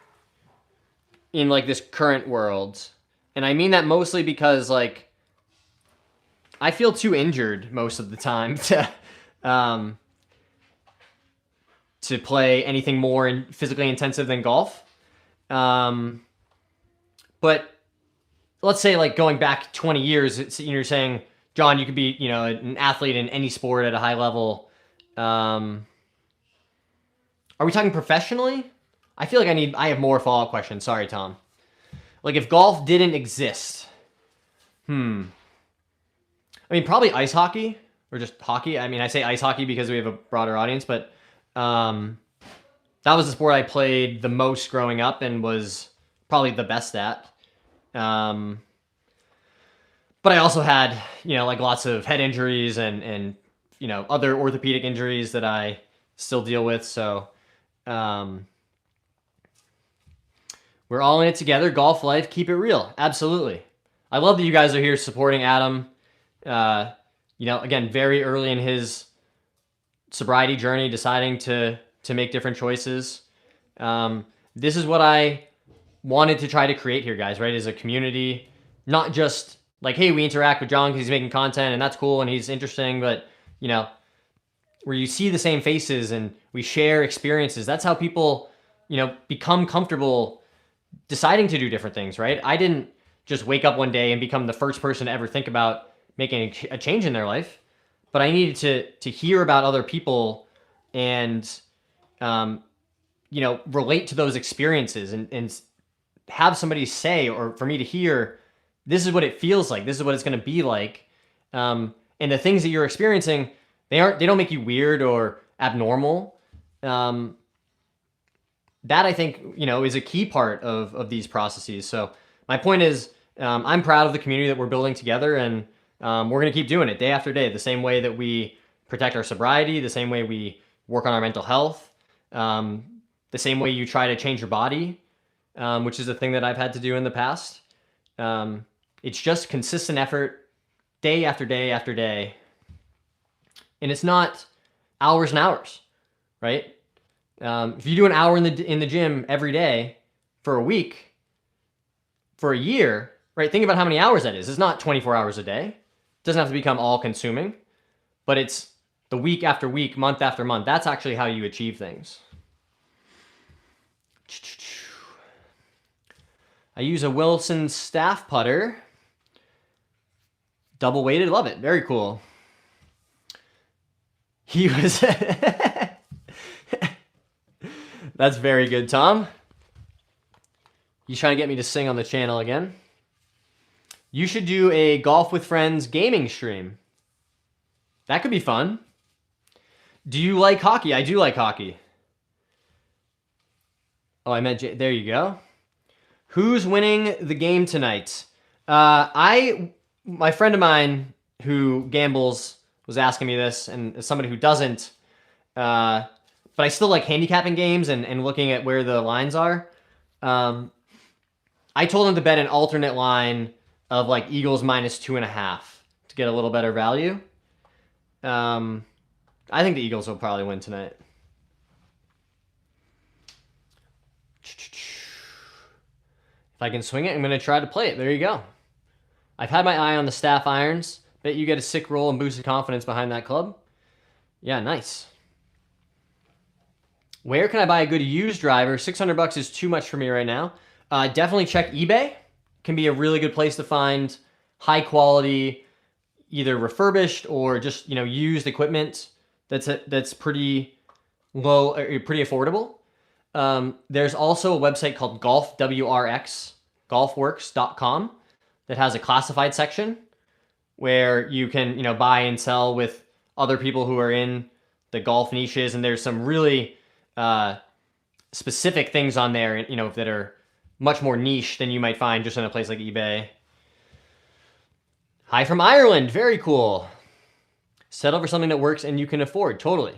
in like this current world? And I mean that mostly because like I feel too injured most of the time to play anything more physically intensive than golf. But let's say like going back 20 years, you're saying, John, you could be, you know, an athlete in any sport at a high level. Are we talking professionally? I feel like I have more follow-up questions. Sorry, Tom. Like if golf didn't exist, I mean, probably ice hockey or just hockey. I mean, I say ice hockey because we have a broader audience, but that was the sport I played the most growing up and was probably the best at. But I also had, you know, like lots of head injuries and you know, other orthopedic injuries that I still deal with. So we're all in it together. Golf life, keep it real. Absolutely. I love that you guys are here supporting Adam. You know, again, very early in his sobriety journey, deciding to make different choices. This is what I wanted to try to create here, guys, right? As a community, not just like, hey, we interact with John because he's making content and that's cool and he's interesting, but, you know, where you see the same faces and we share experiences. That's how people, you know, become comfortable deciding to do different things, right? I didn't just wake up one day and become the first person to ever think about making a change in their life, but I needed to hear about other people and, you know, relate to those experiences and have somebody say, or for me to hear, this is what it feels like. This is what it's going to be like. And the things that you're experiencing, they don't make you weird or abnormal. That I think, you know, is a key part of these processes. So my point is, I'm proud of the community that we're building together, and we're going to keep doing it day after day, the same way that we protect our sobriety, the same way we work on our mental health, the same way you try to change your body, which is a thing that I've had to do in the past. It's just consistent effort day after day after day. And it's not hours and hours, right? If you do an hour in the gym every day for a week, for a year, right? Think about how many hours that is. It's not 24 hours a day. It doesn't have to become all consuming, but it's the week after week, month after month. That's actually how you achieve things. I use a Wilson staff putter. Double weighted, love it. Very cool. He was... That's very good, Tom. He's trying to get me to sing on the channel again. You should do a Golf with Friends gaming stream. That could be fun. Do you like hockey? I do like hockey. Oh, I meant... there you go. Who's winning the game tonight? My friend of mine who gambles was asking me this, and as somebody who doesn't, but I still like handicapping games and looking at where the lines are. I told him to bet an alternate line of like Eagles -2.5 to get a little better value. I think the Eagles will probably win tonight. If I can swing it, I'm going to try to play it. There you go. I've had my eye on the staff irons. Bet you get a sick roll and boosted confidence behind that club. Yeah, nice. Where can I buy a good used driver? $600 is too much for me right now. Definitely check eBay. Can be a really good place to find high quality, either refurbished or just, you know, used equipment that's pretty low or pretty affordable. There's also a website called golfworks.com that has a classified section where you can, buy and sell with other people who are in the golf niches. And there's some really specific things on there, that are much more niche than you might find just in a place like eBay. Hi from Ireland. Very cool. Settle for something that works and you can afford. Totally.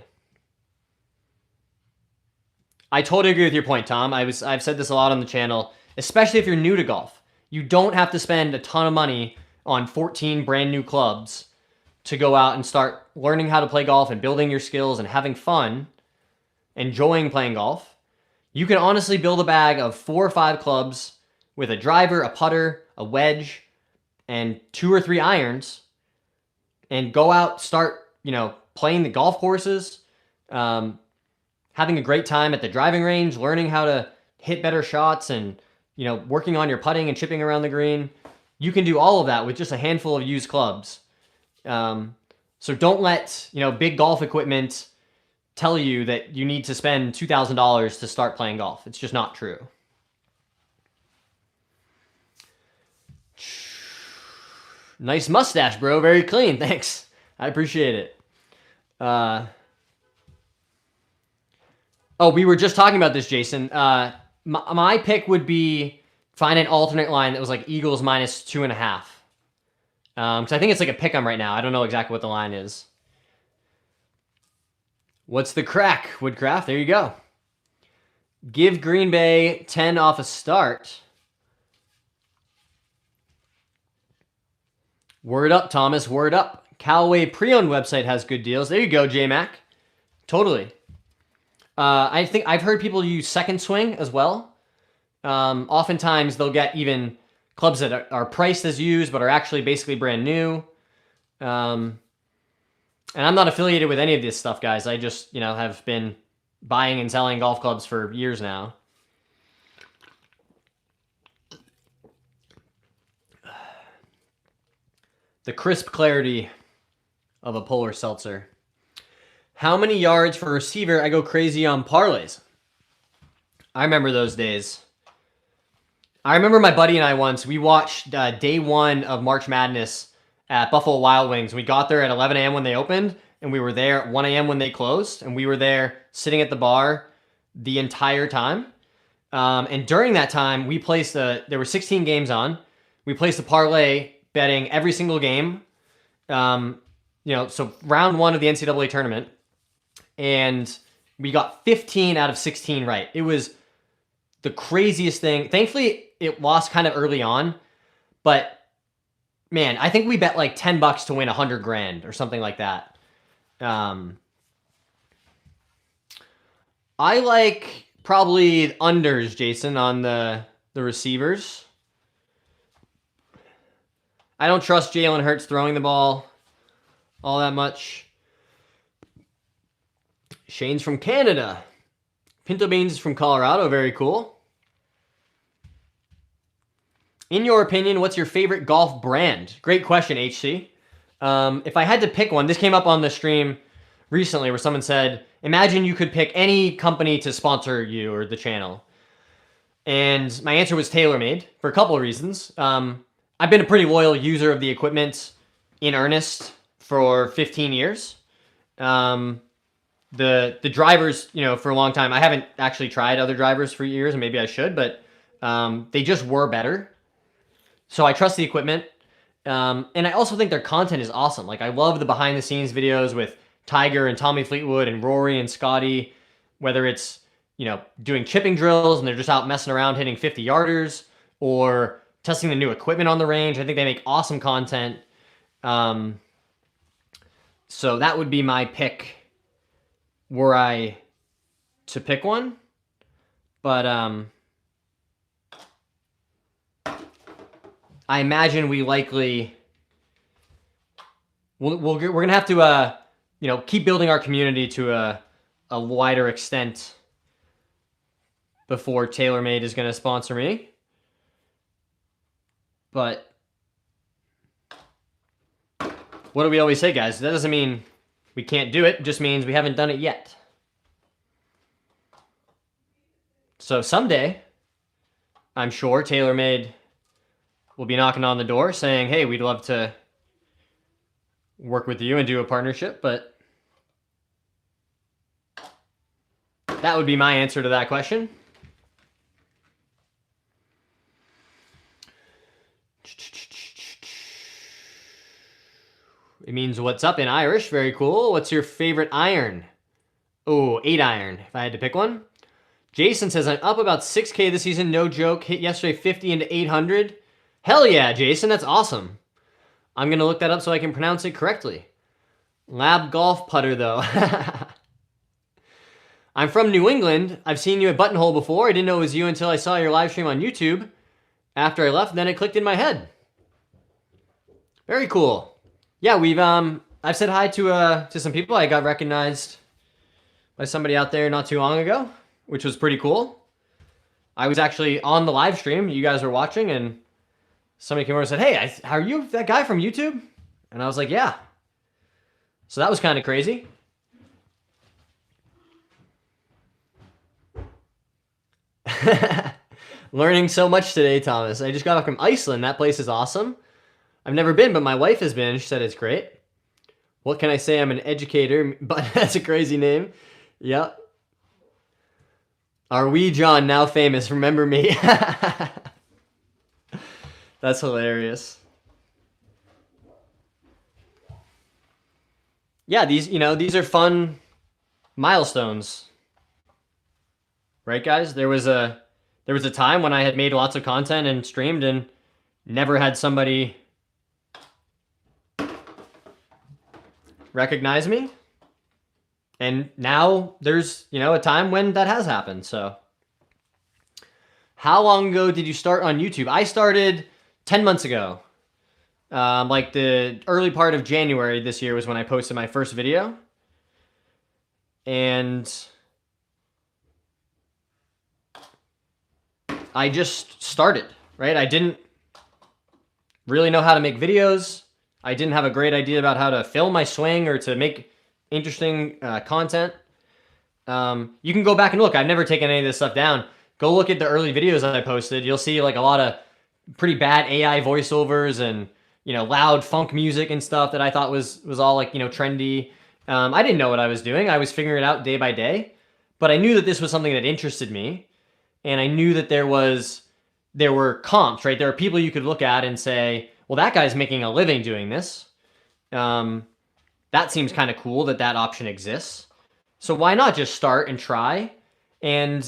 I totally agree with your point, Tom. I've said this a lot on the channel, especially if you're new to golf. You don't have to spend a ton of money on 14 brand new clubs to go out and start learning how to play golf and building your skills and having fun, enjoying playing golf. You can honestly build a bag of 4 or 5 clubs with a driver, a putter, a wedge, and 2 or 3 irons, and go out, start, playing the golf courses, having a great time at the driving range, learning how to hit better shots and, working on your putting and chipping around the green. You can do all of that with just a handful of used clubs. So don't let, big golf equipment tell you that you need to spend $2,000 to start playing golf. It's just not true. Nice mustache, bro. Very clean. Thanks. I appreciate it. We were just talking about this, Jason. My pick would be find an alternate line that was like Eagles minus 2.5. Because I think it's like a pick 'em right now. I don't know exactly what the line is. What's the crack, Woodcraft? There you go. Give Green Bay 10 off a start. Word up, Thomas. Word up. Callaway pre-owned website has good deals. There you go, J-Mac. Totally. I think I've heard people use Second Swing as well. Oftentimes they'll get even clubs that are priced as used but are actually basically brand new. And I'm not affiliated with any of this stuff, guys. I just, have been buying and selling golf clubs for years now. The crisp clarity of a polar seltzer. How many yards for receiver? I go crazy on parlays. I remember those days. I remember my buddy and I once, we watched day 1 of March Madness at Buffalo Wild Wings. We got there at 11 a.m. when they opened, and we were there at 1 a.m. when they closed, and we were there sitting at the bar the entire time. And during that time, we placed there were 16 games on. We placed a parlay betting every single game. So round 1 of the NCAA tournament, and we got 15 out of 16 right. It was the craziest thing. Thankfully, it lost kind of early on, but man, I think we bet like $10 to win $100,000 or something like that. I like probably unders, Jason, on the receivers. I don't trust Jalen Hurts throwing the ball all that much. Shane's from Canada. Pinto Beans is from Colorado. Very cool. In your opinion, what's your favorite golf brand? Great question, HC. If I had to pick one, this came up on the stream recently where someone said, imagine you could pick any company to sponsor you or the channel. And my answer was TaylorMade for a couple of reasons. I've been a pretty loyal user of the equipment in earnest for 15 years. The drivers, for a long time, I haven't actually tried other drivers for years, and maybe I should, but they just were better. So I trust the equipment. And I also think their content is awesome. Like, I love the behind the scenes videos with Tiger and Tommy Fleetwood and Rory and Scotty, whether it's, doing chipping drills and they're just out messing around hitting 50-yarders or testing the new equipment on the range. I think they make awesome content. So that would be my pick were I to pick one. But I imagine we likely we're gonna have to keep building our community to a wider extent before TaylorMade is gonna sponsor me. But what do we always say, guys? That doesn't mean we can't do it. It just means we haven't done it yet. So someday, I'm sure TaylorMade will be knocking on the door saying, hey, we'd love to work with you and do a partnership, but that would be my answer to that question. It means what's up in Irish. Very cool. What's your favorite iron? Oh, 8 iron, if I had to pick one. Jason says, I'm up about 6K this season. No joke. Hit yesterday 50 into 800. Hell yeah, Jason. That's awesome. I'm going to look that up so I can pronounce it correctly. Lab golf putter, though. I'm from New England. I've seen you at Buttonhole before. I didn't know it was you until I saw your live stream on YouTube. After I left, then it clicked in my head. Very cool. Yeah, I've said hi to some people. I got recognized by somebody out there not too long ago, which was pretty cool. I was actually on the live stream. You guys were watching, and somebody came over and said, hey, are you that guy from YouTube? And I was like, yeah. So that was kind of crazy. Learning so much today, Thomas. I just got back from Iceland. That place is awesome. I've never been, but my wife has been. She said it's great. What can I say? I'm an educator, but that's a crazy name. Yep. Are we, John, now famous? Remember me? That's hilarious. Yeah, these are fun milestones. Right, guys? There was a time when I had made lots of content and streamed and never had somebody recognize me. And now there's, a time when that has happened. So how long ago did you start on YouTube? I started 10 months ago. Like the early part of January this year was when I posted my first video. And I just started, right? I didn't really know how to make videos. I didn't have a great idea about how to film my swing or to make interesting content. You can go back and look. I've never taken any of this stuff down. Go look at the early videos that I posted. You'll see like a lot of pretty bad AI voiceovers and, loud funk music and stuff that I thought was all like, trendy. I didn't know what I was doing. I was figuring it out day by day, but I knew that this was something that interested me. And I knew that there were comps, right? There are people you could look at and say, well, that guy's making a living doing this. That seems kind of cool that option exists. So why not just start and try? And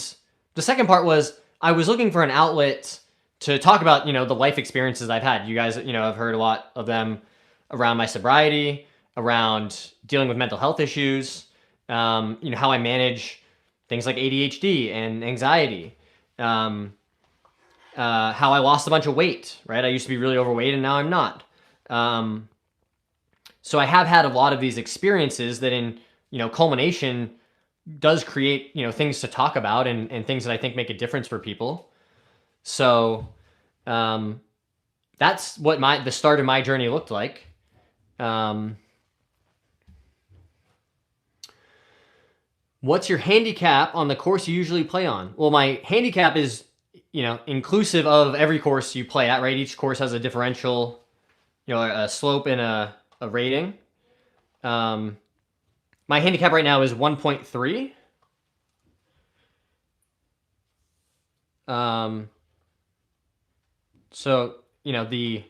the second part was I was looking for an outlet to talk about, the life experiences I've had. You guys, have heard a lot of them around my sobriety, around dealing with mental health issues, how I manage things like ADHD and anxiety, how I lost a bunch of weight, right? I used to be really overweight and now I'm not. So I have had a lot of these experiences that in, culmination does create, things to talk about and things that I think make a difference for people. So that's what the start of my journey looked like. What's your handicap on the course you usually play on? Well, my handicap is, inclusive of every course you play at, right? Each course has a differential, a slope and a rating. My handicap right now is 1.3. So, the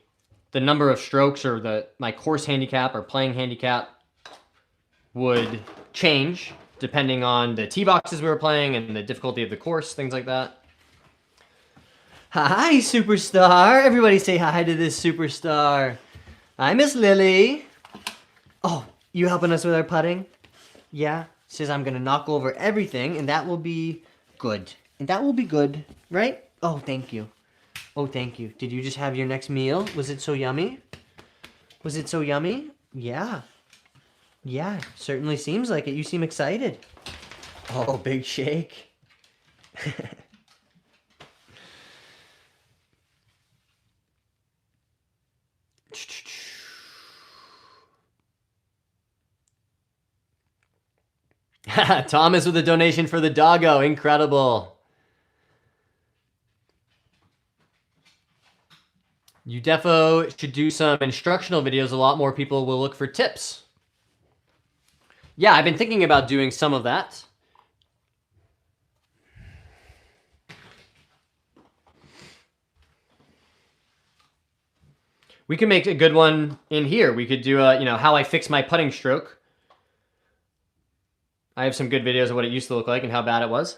number of strokes or my course handicap or playing handicap would change depending on the tee boxes we were playing and the difficulty of the course, things like that. Hi, superstar. Everybody say hi to this superstar. Hi, Miss Lily. Oh, you helping us with our putting? Yeah. Says I'm going to knock over everything and that will be good. And that will be good, right? Oh, thank you. Oh, thank you. Did you just have your next meal? Was it so yummy? Was it so yummy? Yeah. Yeah, certainly seems like it. You seem excited. Oh, big shake. Thomas with a donation for the doggo. Incredible. You defo should do some instructional videos. A lot more people will look for tips. Yeah, I've been thinking about doing some of that. We could make a good one in here. We could do a, how I fix my putting stroke. I have some good videos of what it used to look like and how bad it was.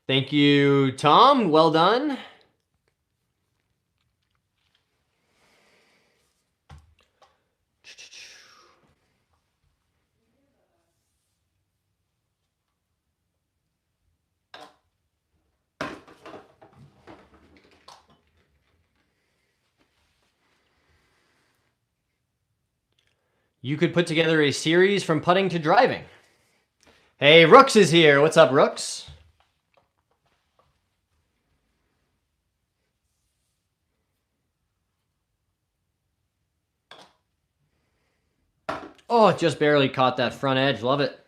Thank you, Tom. Well done. You could put together a series from putting to driving. Hey, Rooks is here. What's up, Rooks? Oh, just barely caught that front edge. Love it.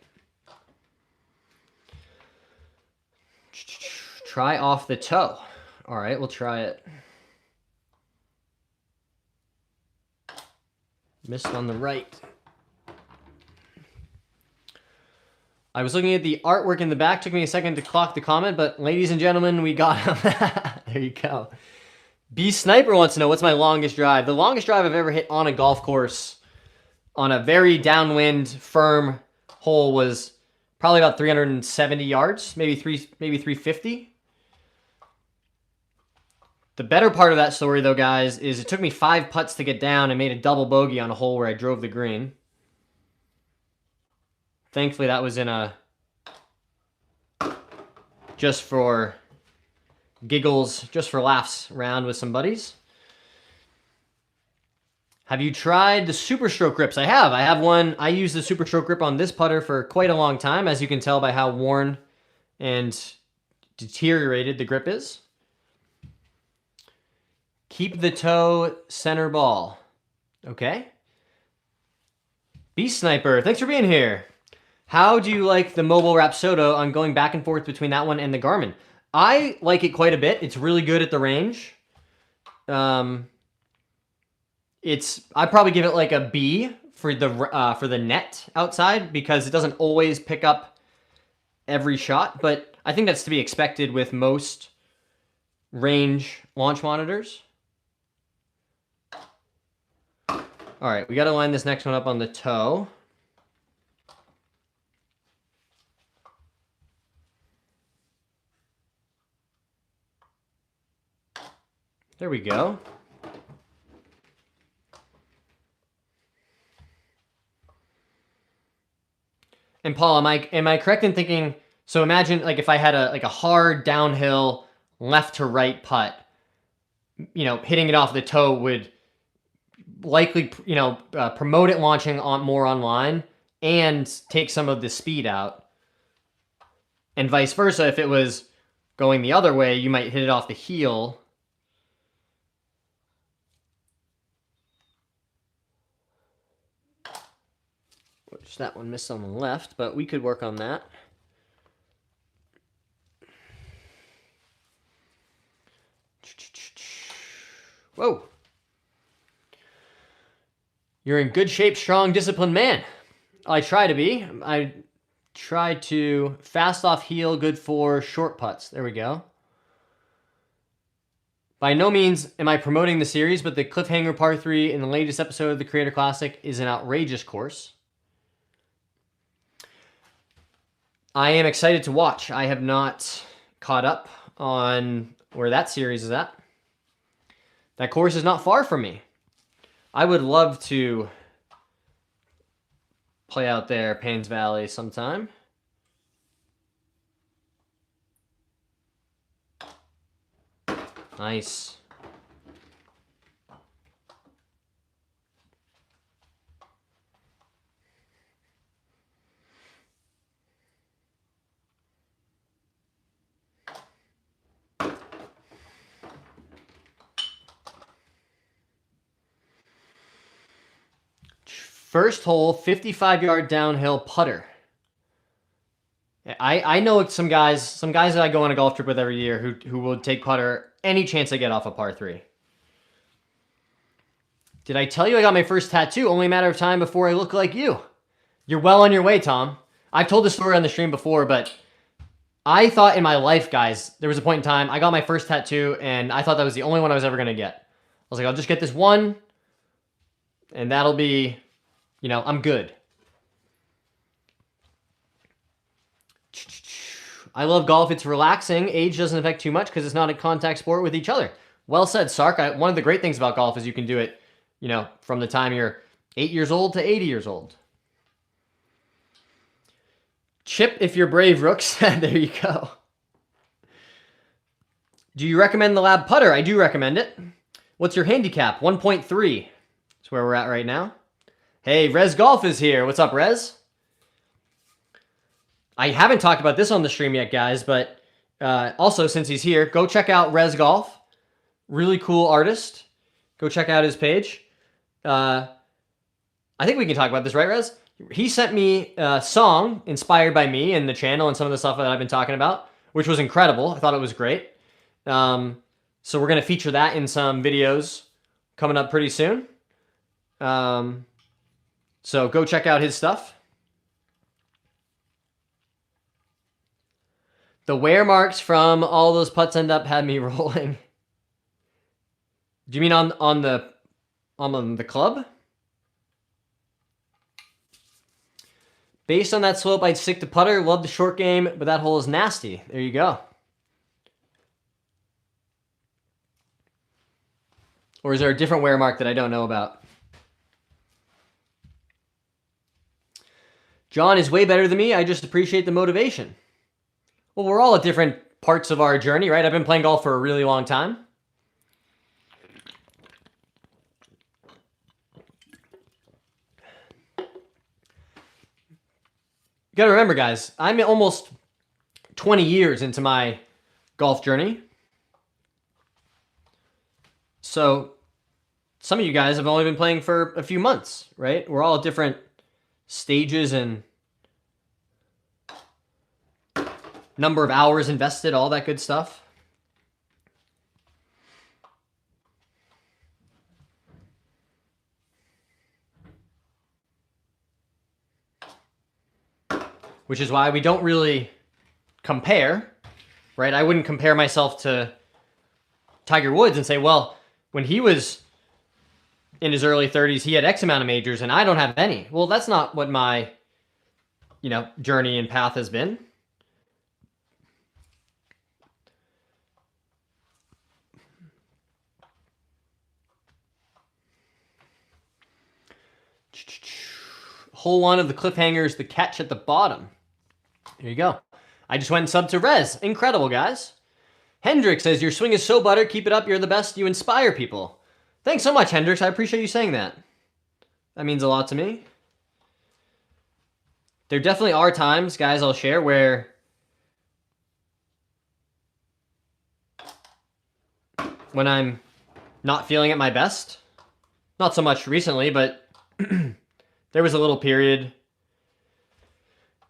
Try off the toe. All right, we'll try it. Missed on the right. I was looking at the artwork in the back. Took me a second to clock the comment, but ladies and gentlemen, we got him. There you go. B Sniper wants to know, what's my longest drive? The longest drive I've ever hit on a golf course on a very downwind, firm hole was probably about 370 yards, maybe 350. The better part of that story, though, guys, is it took me 5 putts to get down and made a double bogey on a hole where I drove the green. Thankfully, that was in a just for giggles, just for laughs round with some buddies. Have you tried the Super Stroke grips? I have. I have one. I use the Super Stroke grip on this putter for quite a long time, as you can tell by how worn and deteriorated the grip is. Keep the toe center ball. Okay. Beast Sniper, thanks for being here. How do you like the Mobile Rapsodo on going back and forth between that one and the Garmin? I like it quite a bit. It's really good at the range. I'd probably give it like a B for the net outside because it doesn't always pick up every shot, but I think that's to be expected with most range launch monitors. All right, we got to line this next one up on the toe. There we go. And Paul, am I correct in thinking, so imagine like if I had a hard downhill left to right putt, hitting it off the toe would likely, promote it launching on more online and take some of the speed out. And vice versa, if it was going the other way, you might hit it off the heel. Which that one missed on the left, but we could work on that. Whoa. You're in good shape, strong, disciplined man. I try to be. I try to fast off heel, good for short putts. There we go. By no means am I promoting the series, but the Cliffhanger Par 3 in the latest episode of the Creator Classic is an outrageous course. I am excited to watch. I have not caught up on where that series is at. That course is not far from me. I would love to play out there, Paynes Valley, sometime. Nice. First hole, 55-yard downhill putter. I know some guys that I go on a golf trip with every year who will take putter any chance they get off a par 3. Did I tell you I got my first tattoo? Only a matter of time before I look like you. You're well on your way, Tom. I've told this story on the stream before, but I thought in my life, guys, there was a point in time I got my first tattoo, and I thought that was the only one I was ever going to get. I was like, I'll just get this one, and that'll be, you know, I'm good. I love golf. It's relaxing. Age doesn't affect too much because it's not a contact sport with each other. Well said, Sark. One of the great things about golf is you can do it, you know, from the time you're 8 years old to 80 years old. Chip if you're brave, Rooks. There you go. Do you recommend the Lab putter? I do recommend it. What's your handicap? 1.3. That's where we're at right now. Hey, Rez Golf is here. What's up, Rez? I haven't talked about this on the stream yet, guys, but also, since he's here, go check out Rez Golf. Really cool artist. Go check out his page. I think we can talk about this, right, Rez? He sent me a song inspired by me and the channel and some of the stuff that I've been talking about, which was incredible. I thought it was great. So we're going to feature that in some videos coming up pretty soon. So go check out his stuff. The wear marks from all those putts end up had me rolling. Do you mean on the club? Based on that slope, I'd stick to putter. Love the short game, but that hole is nasty. There you go. Or is there a different wear mark that I don't know about? John is way better than me. I just appreciate the motivation. Well, we're all at different parts of our journey, right? I've been playing golf for a really long time. You gotta remember, guys, I'm almost 20 years into my golf journey. So some of you guys have only been playing for a few months, right? We're all at different stages and number of hours invested, all that good stuff. Which is why we don't really compare, right? I wouldn't compare myself to Tiger Woods and say, well, when he was in his early 30s, he had X amount of majors and I don't have any. Well, that's not what my, you know, journey and path has been. Hole 1 of the cliffhangers, the catch at the bottom. There you go. I just went and subbed to Rez. Incredible, guys. Hendrix says, your swing is so butter. Keep it up. You're the best. You inspire people. Thanks so much, Hendrix. I appreciate you saying that. That means a lot to me. There definitely are times, guys, I'll share, where when I'm not feeling at my best, not so much recently, but there was a little period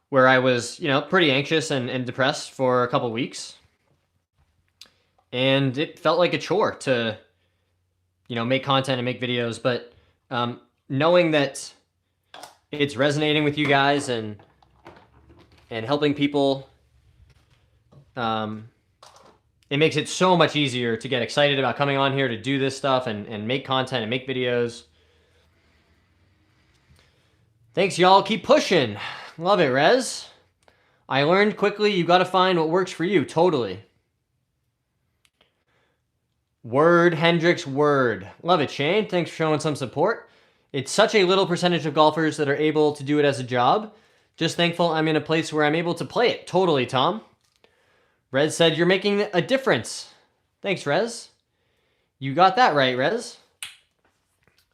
where I was, you know, pretty anxious and depressed for a couple weeks. And it felt like a chore to, you know, make content and make videos. But knowing that it's resonating with you guys and helping people, it makes it so much easier to get excited about coming on here to do this stuff and make content and make videos. Thanks, y'all. Keep pushing. Love it, Rez. I learned quickly you got to find what works for you. Totally. Word, Hendrix, word. Love it, Shane. Thanks for showing some support. It's such a little percentage of golfers that are able to do it as a job. Just thankful I'm in a place where I'm able to play it. Totally, Tom. Rez said you're making a difference. Thanks, Rez. You got that right, Rez.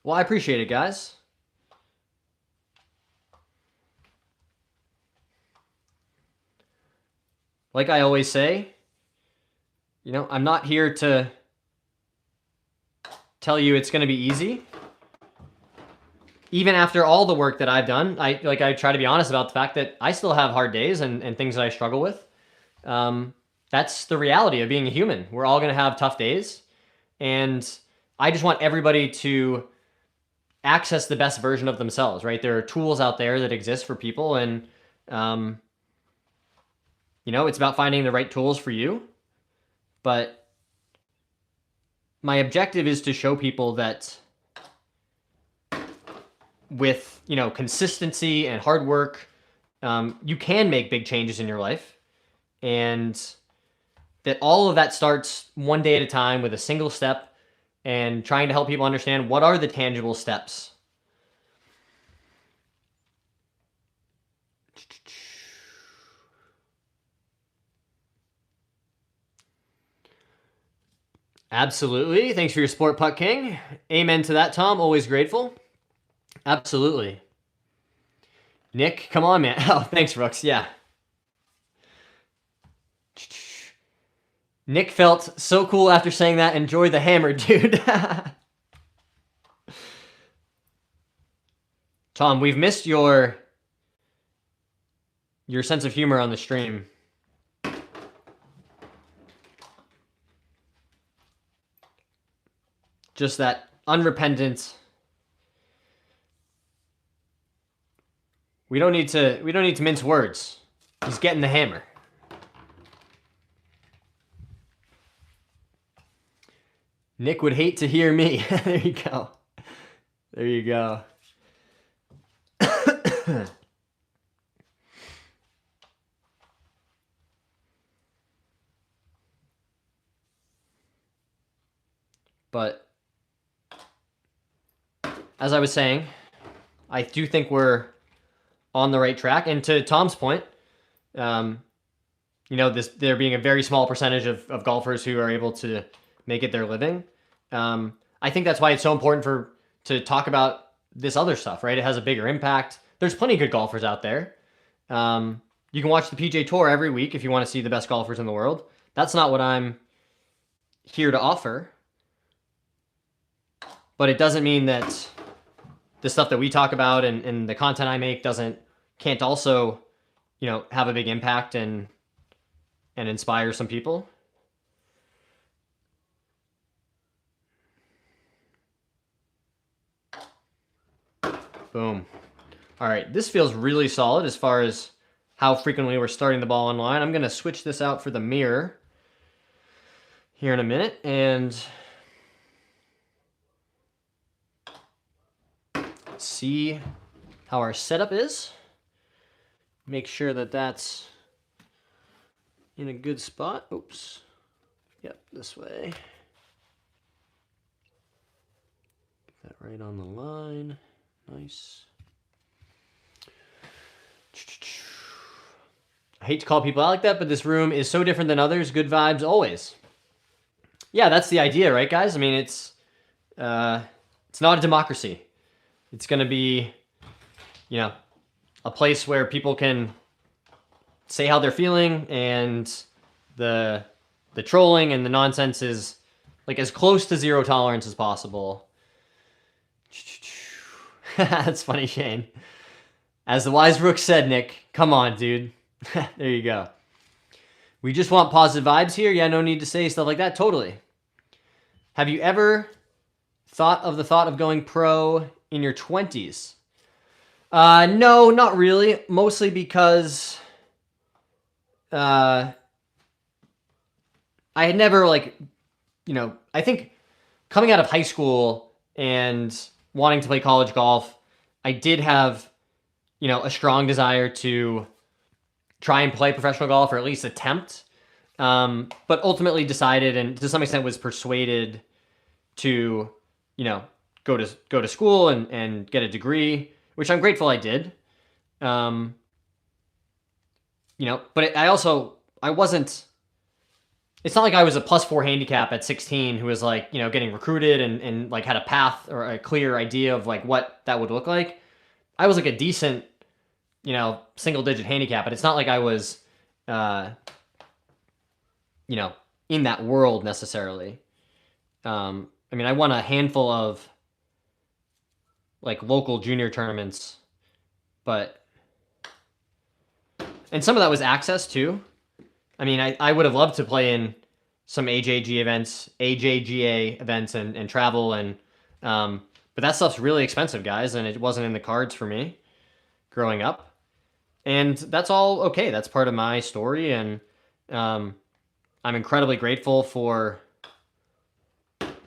Well, I appreciate it, guys. Like I always say, you know, I'm not here to tell you it's going to be easy. even after all the work that I've done, I try to be honest about the fact that I still have hard days and things that I struggle with. That's the reality of being a human. We're all going to have tough days. And I just want everybody to access the best version of themselves, right? There are tools out there that exist for people. And, it's about finding the right tools for you. But my objective is to show people that with, consistency and hard work, you can make big changes in your life. And that all of that starts one day at a time with a single step and trying to help people understand what are the tangible steps. Absolutely. Thanks for your support, Puck King. Amen to that, Tom. Always grateful. Absolutely. Nick, come on, man. Oh, thanks, Brooks. Yeah. Nick felt so cool after saying that. Enjoy the hammer, dude. Tom, we've missed your sense of humor on the stream. Just that unrepentant. We don't need to mince words. He's getting the hammer. Nick would hate to hear me. There you go. There you go. But as I was saying, I do think we're on the right track. And to Tom's point, there being a very small percentage of golfers who are able to make it their living. I think that's why it's so important to talk about this other stuff, right? It has a bigger impact. There's plenty of good golfers out there. You can watch the PGA Tour every week if you want to see the best golfers in the world. That's not what I'm here to offer. But it doesn't mean that the stuff that we talk about and the content I make can't also, have a big impact and inspire some people. Boom. All right, this feels really solid as far as how frequently we're starting the ball on line. I'm going to switch this out for the mirror here in a minute and see how our setup is. Make sure that that's in a good spot. Oops. Yep, this way. Get that right on the line. Nice. I hate to call people out like that, but this room is so different than others. Good vibes always. Yeah, that's the idea, right, guys? I mean, it's not a democracy. It's going to be, a place where people can say how they're feeling, and the trolling and the nonsense is like as close to zero tolerance as possible. That's funny, Shane. As the wise Rook said, Nick, come on, dude. There you go. We just want positive vibes here. Yeah, no need to say stuff like that. Totally. Have you ever thought of going pro in your 20s? No, not really. Mostly because I had never I think coming out of high school and wanting to play college golf, I did have, a strong desire to try and play professional golf, or at least attempt. But ultimately decided, and to some extent was persuaded to, go to school and get a degree, which I'm grateful I did. But I wasn't, it's not like I was a +4 handicap at 16 who was getting recruited and had a path or a clear idea of what that would look like. I was a decent, single digit handicap, but it's not like I was, in that world necessarily. I won a handful of like local junior tournaments, and some of that was access too. I mean, I would have loved to play in some AJGA events and travel but that stuff's really expensive, guys, and it wasn't in the cards for me growing up. And that's all okay. That's part of my story, and I'm incredibly grateful for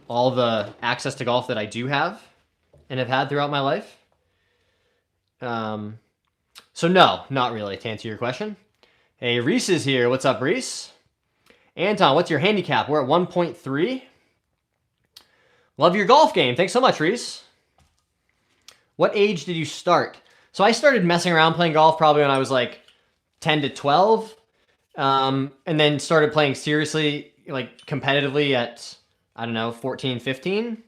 all the access to golf that I do have and have had throughout my life. So no, not really, to answer your question. Hey, Reese is here. What's up, Reese? Anton, what's your handicap? We're at 1.3. Love your golf game. Thanks so much, Reese. What age did you start? So I started messing around playing golf probably when I was like 10 to 12. And then started playing seriously, like competitively at, I don't know, 14, 15.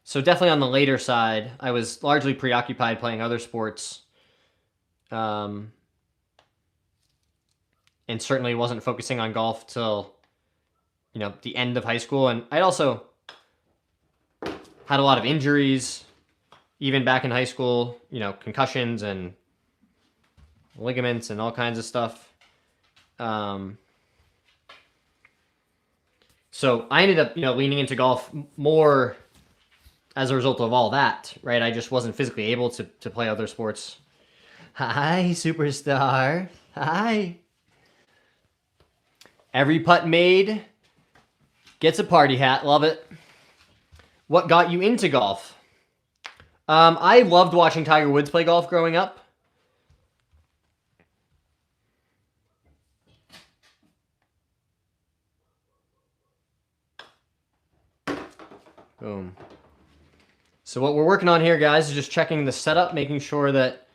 So definitely on the later side. I was largely preoccupied playing other sports. And certainly wasn't focusing on golf till, the end of high school. And I'd also had a lot of injuries, even back in high school, concussions and ligaments and all kinds of stuff. So I ended up, leaning into golf more as a result of all that, right? I just wasn't physically able to play other sports. Hi, superstar. Hi. Every putt made gets a party hat. Love it. What got you into golf? I loved watching Tiger Woods play golf growing up. Boom. So what we're working on here, guys, is just checking the setup, making sure that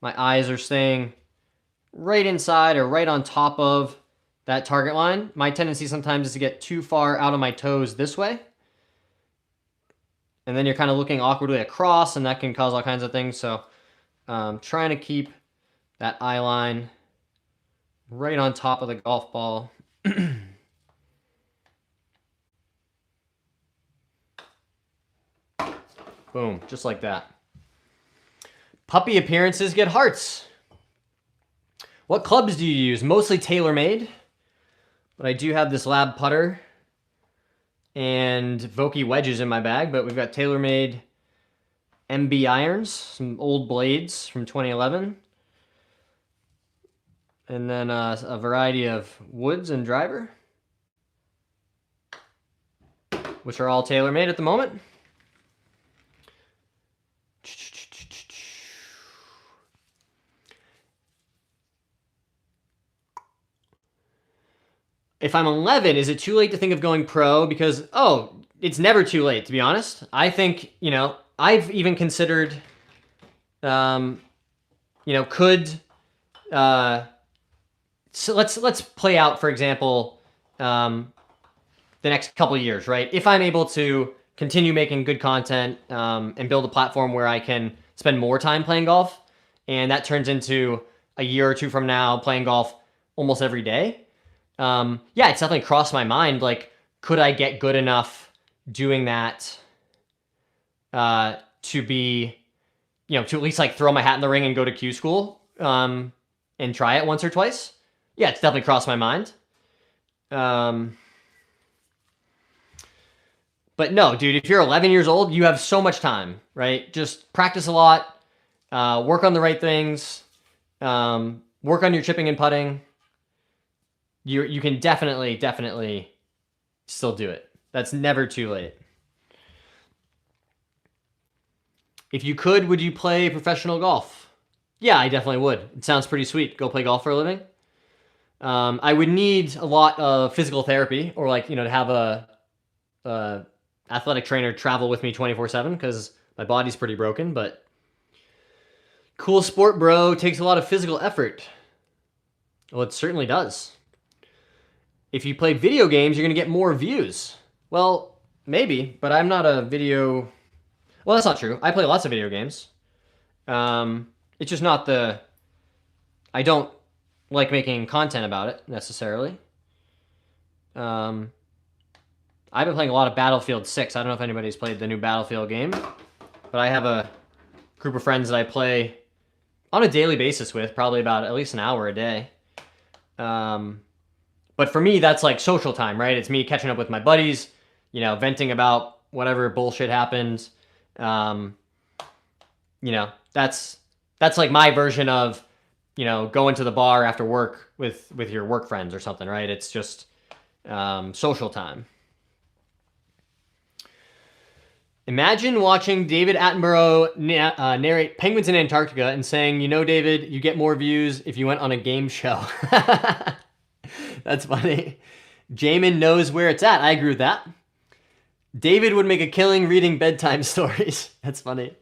my eyes are staying right inside or right on top of that target line. My tendency sometimes is to get too far out of my toes this way. And then you're kind of looking awkwardly across, and that can cause all kinds of things. So trying to keep that eye line right on top of the golf ball. Boom, just like that. Puppy appearances get hearts. What clubs do you use? Mostly TaylorMade, but I do have this Lab putter and Vokey wedges in my bag, but we've got TaylorMade MB irons, some old blades from 2011, and then a variety of woods and driver, which are all TaylorMade at the moment. If I'm 11, is it too late to think of going pro? Because, it's never too late, to be honest. I think, I've even considered, so let's play out, for example, the next couple of years, right? If I'm able to continue making good content and build a platform where I can spend more time playing golf, and that turns into a year or two from now playing golf almost every day, it's definitely crossed my mind, like, could I get good enough doing that to be, to at least like throw my hat in the ring and go to Q school and try it once or twice? Yeah, it's definitely crossed my mind. But no, dude, if you're 11 years old, you have so much time, right? Just practice a lot, work on the right things, work on your chipping and putting. You can definitely still do it. That's never too late. If you could, would you play professional golf? Yeah, I definitely would. It sounds pretty sweet. Go play golf for a living. I would need a lot of physical therapy, or to have a athletic trainer travel with me 24/7, because my body's pretty broken. But cool sport, bro. Takes a lot of physical effort. Well, it certainly does. If you play video games, you're going to get more views. Well, maybe, but I'm not a video... Well, that's not true. I play lots of video games. It's just not I don't like making content about it, necessarily. I've been playing a lot of Battlefield 6. I don't know if anybody's played the new Battlefield game. but I have a group of friends that I play on a daily basis with, probably about at least an hour a day. But for me, that's like social time, right? It's me catching up with my buddies, you know, venting about whatever bullshit happens. You know, that's like my version of, you know, going to the bar after work with your work friends or something, right? It's just social time. Imagine watching David Attenborough narrate Penguins in Antarctica and saying, you know, David, you get more views if you went on a game show. That's funny. Jamin knows where it's at. I agree with that. David would make a killing reading bedtime stories. That's funny.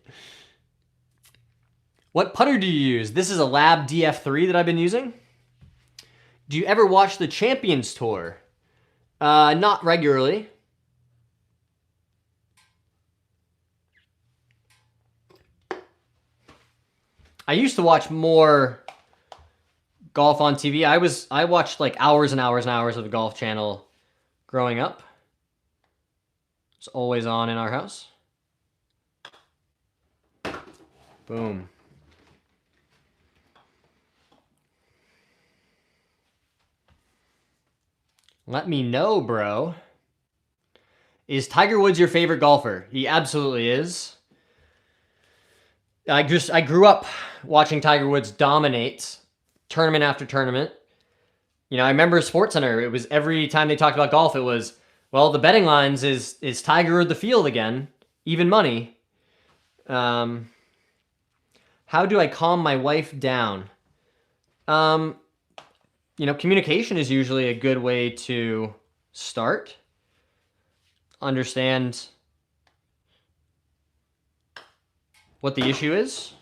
What putter do you use? This is a Lab DF3 that I've been using. Do you ever watch the Champions Tour? Not regularly. I used to watch more golf on TV. I watched like hours and hours and hours of the Golf Channel growing up. It's always on in our house. Boom. Let me know, bro. Is Tiger Woods your favorite golfer? He absolutely is. I grew up watching Tiger Woods dominate tournament after tournament. You know, I remember SportsCenter. It was every time they talked about golf, it was, well, the betting lines is Tiger the field again, even money. How do I calm my wife down? You know, communication is usually a good way to start. Understand what the issue is,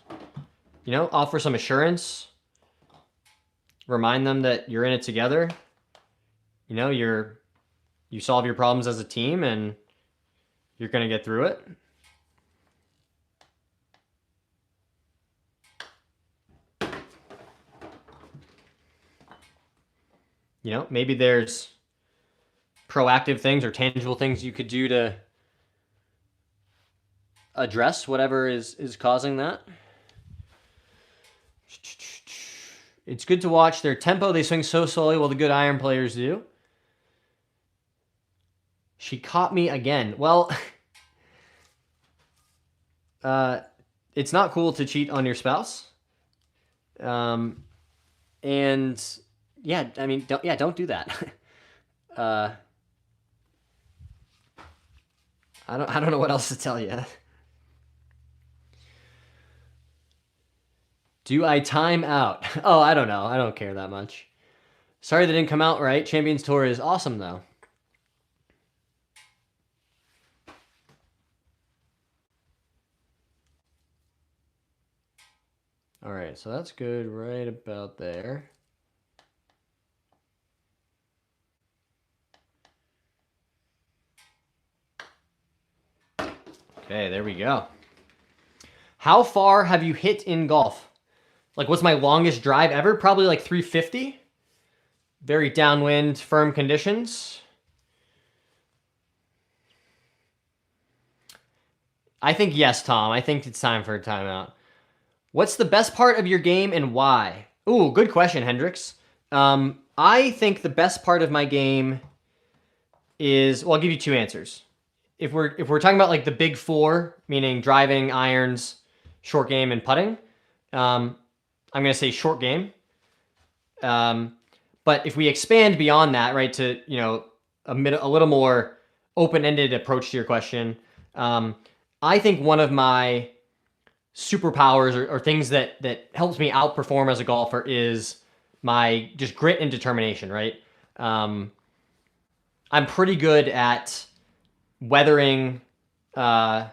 you know, offer some assurance, remind them that you're in it together. You know, you solve your problems as a team and you're going to get through it. You know, maybe there's proactive things or tangible things you could do to address whatever is causing that. It's good to watch their tempo. They swing so slowly while the good iron players do. She caught me again. Well, it's not cool to cheat on your spouse. And yeah, I mean, don't do that. I don't know what else to tell you. Do I time out? Oh, I don't know. I don't care that much. Sorry that didn't come out right. Champions Tour is awesome, though. All right, so that's good right about there. Okay, there we go. How far have you hit in golf? Like, what's my longest drive ever? Probably like 350. Very downwind, firm conditions. I think yes, Tom. I think it's time for a timeout. What's the best part of your game and why? Ooh, good question, Hendrix. I think the best part of my game is, well, I'll give you two answers. If we're talking about like the big four, meaning driving, irons, short game, and putting, I'm going to say short game. But if we expand beyond that, right, to, you know, a little more open-ended approach to your question, I think one of my superpowers or things that helps me outperform as a golfer is my just grit and determination, right? I'm pretty good at weathering bad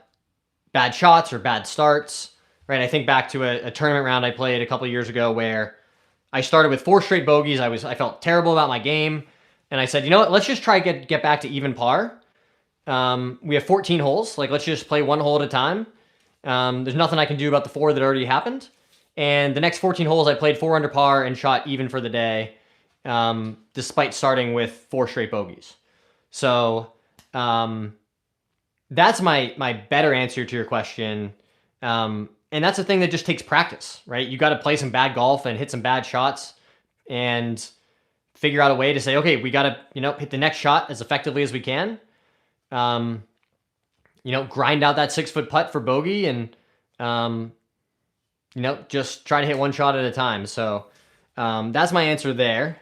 shots or bad starts, right? I think back to a tournament round I played a couple of years ago where I started with 4 straight bogeys. I felt terrible about my game, and I said, you know what? Let's just try get back to even par. We have 14 holes. Like, let's just play one hole at a time. There's nothing I can do about the 4 that already happened. And the next 14 holes, I played 4 under par and shot even for the day, despite starting with 4 straight bogeys. So that's my better answer to your question. And that's a thing that just takes practice, right? You got to play some bad golf and hit some bad shots and figure out a way to say, okay, we got to, hit the next shot as effectively as we can. Grind out that 6-foot putt for bogey and, just try to hit one shot at a time. So that's my answer there.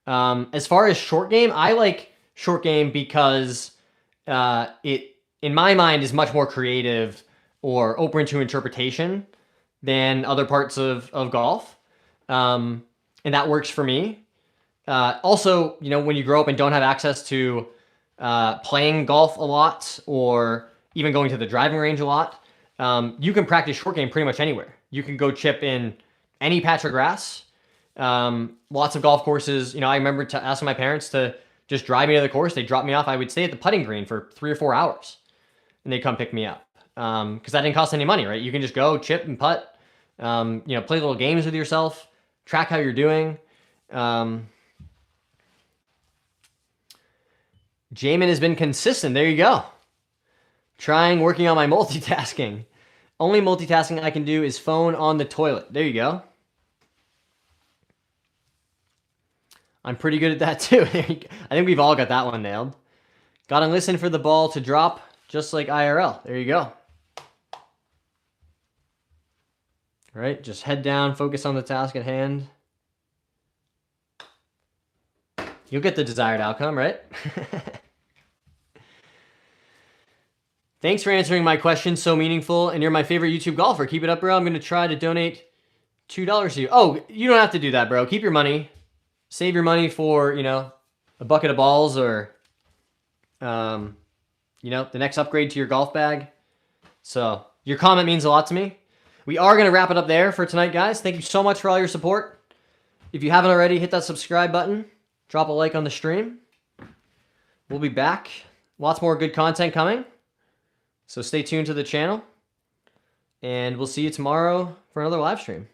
As far as short game, I like short game because it, in my mind, is much more creative or open to interpretation than other parts of golf. And that works for me. Also, when you grow up and don't have access to playing golf a lot or even going to the driving range a lot, you can practice short game pretty much anywhere. You can go chip in any patch of grass. Lots of golf courses. I remember asking my parents to just drive me to the course. They dropped me off. I would stay at the putting green for 3 or 4 hours, and they'd come pick me up. Because that didn't cost any money, right? You can just go chip and putt. Play little games with yourself. Track how you're doing. Jamin has been consistent. There you go. Working on my multitasking. Only multitasking I can do is phone on the toilet. There you go. I'm pretty good at that too. I think we've all got that one nailed. Gotta listen for the ball to drop, just like IRL. There you go. All right, just head down, focus on the task at hand. You'll get the desired outcome, right? Thanks for answering my question. So meaningful, and you're my favorite YouTube golfer. Keep it up, bro. I'm going to try to donate $2 to you. Oh, you don't have to do that, bro. Keep your money. Save your money for, a bucket of balls or, the next upgrade to your golf bag. So your comment means a lot to me. We are going to wrap it up there for tonight, guys. Thank you so much for all your support. If you haven't already, hit that subscribe button. Drop a like on the stream. We'll be back. Lots more good content coming. So stay tuned to the channel. And we'll see you tomorrow for another live stream.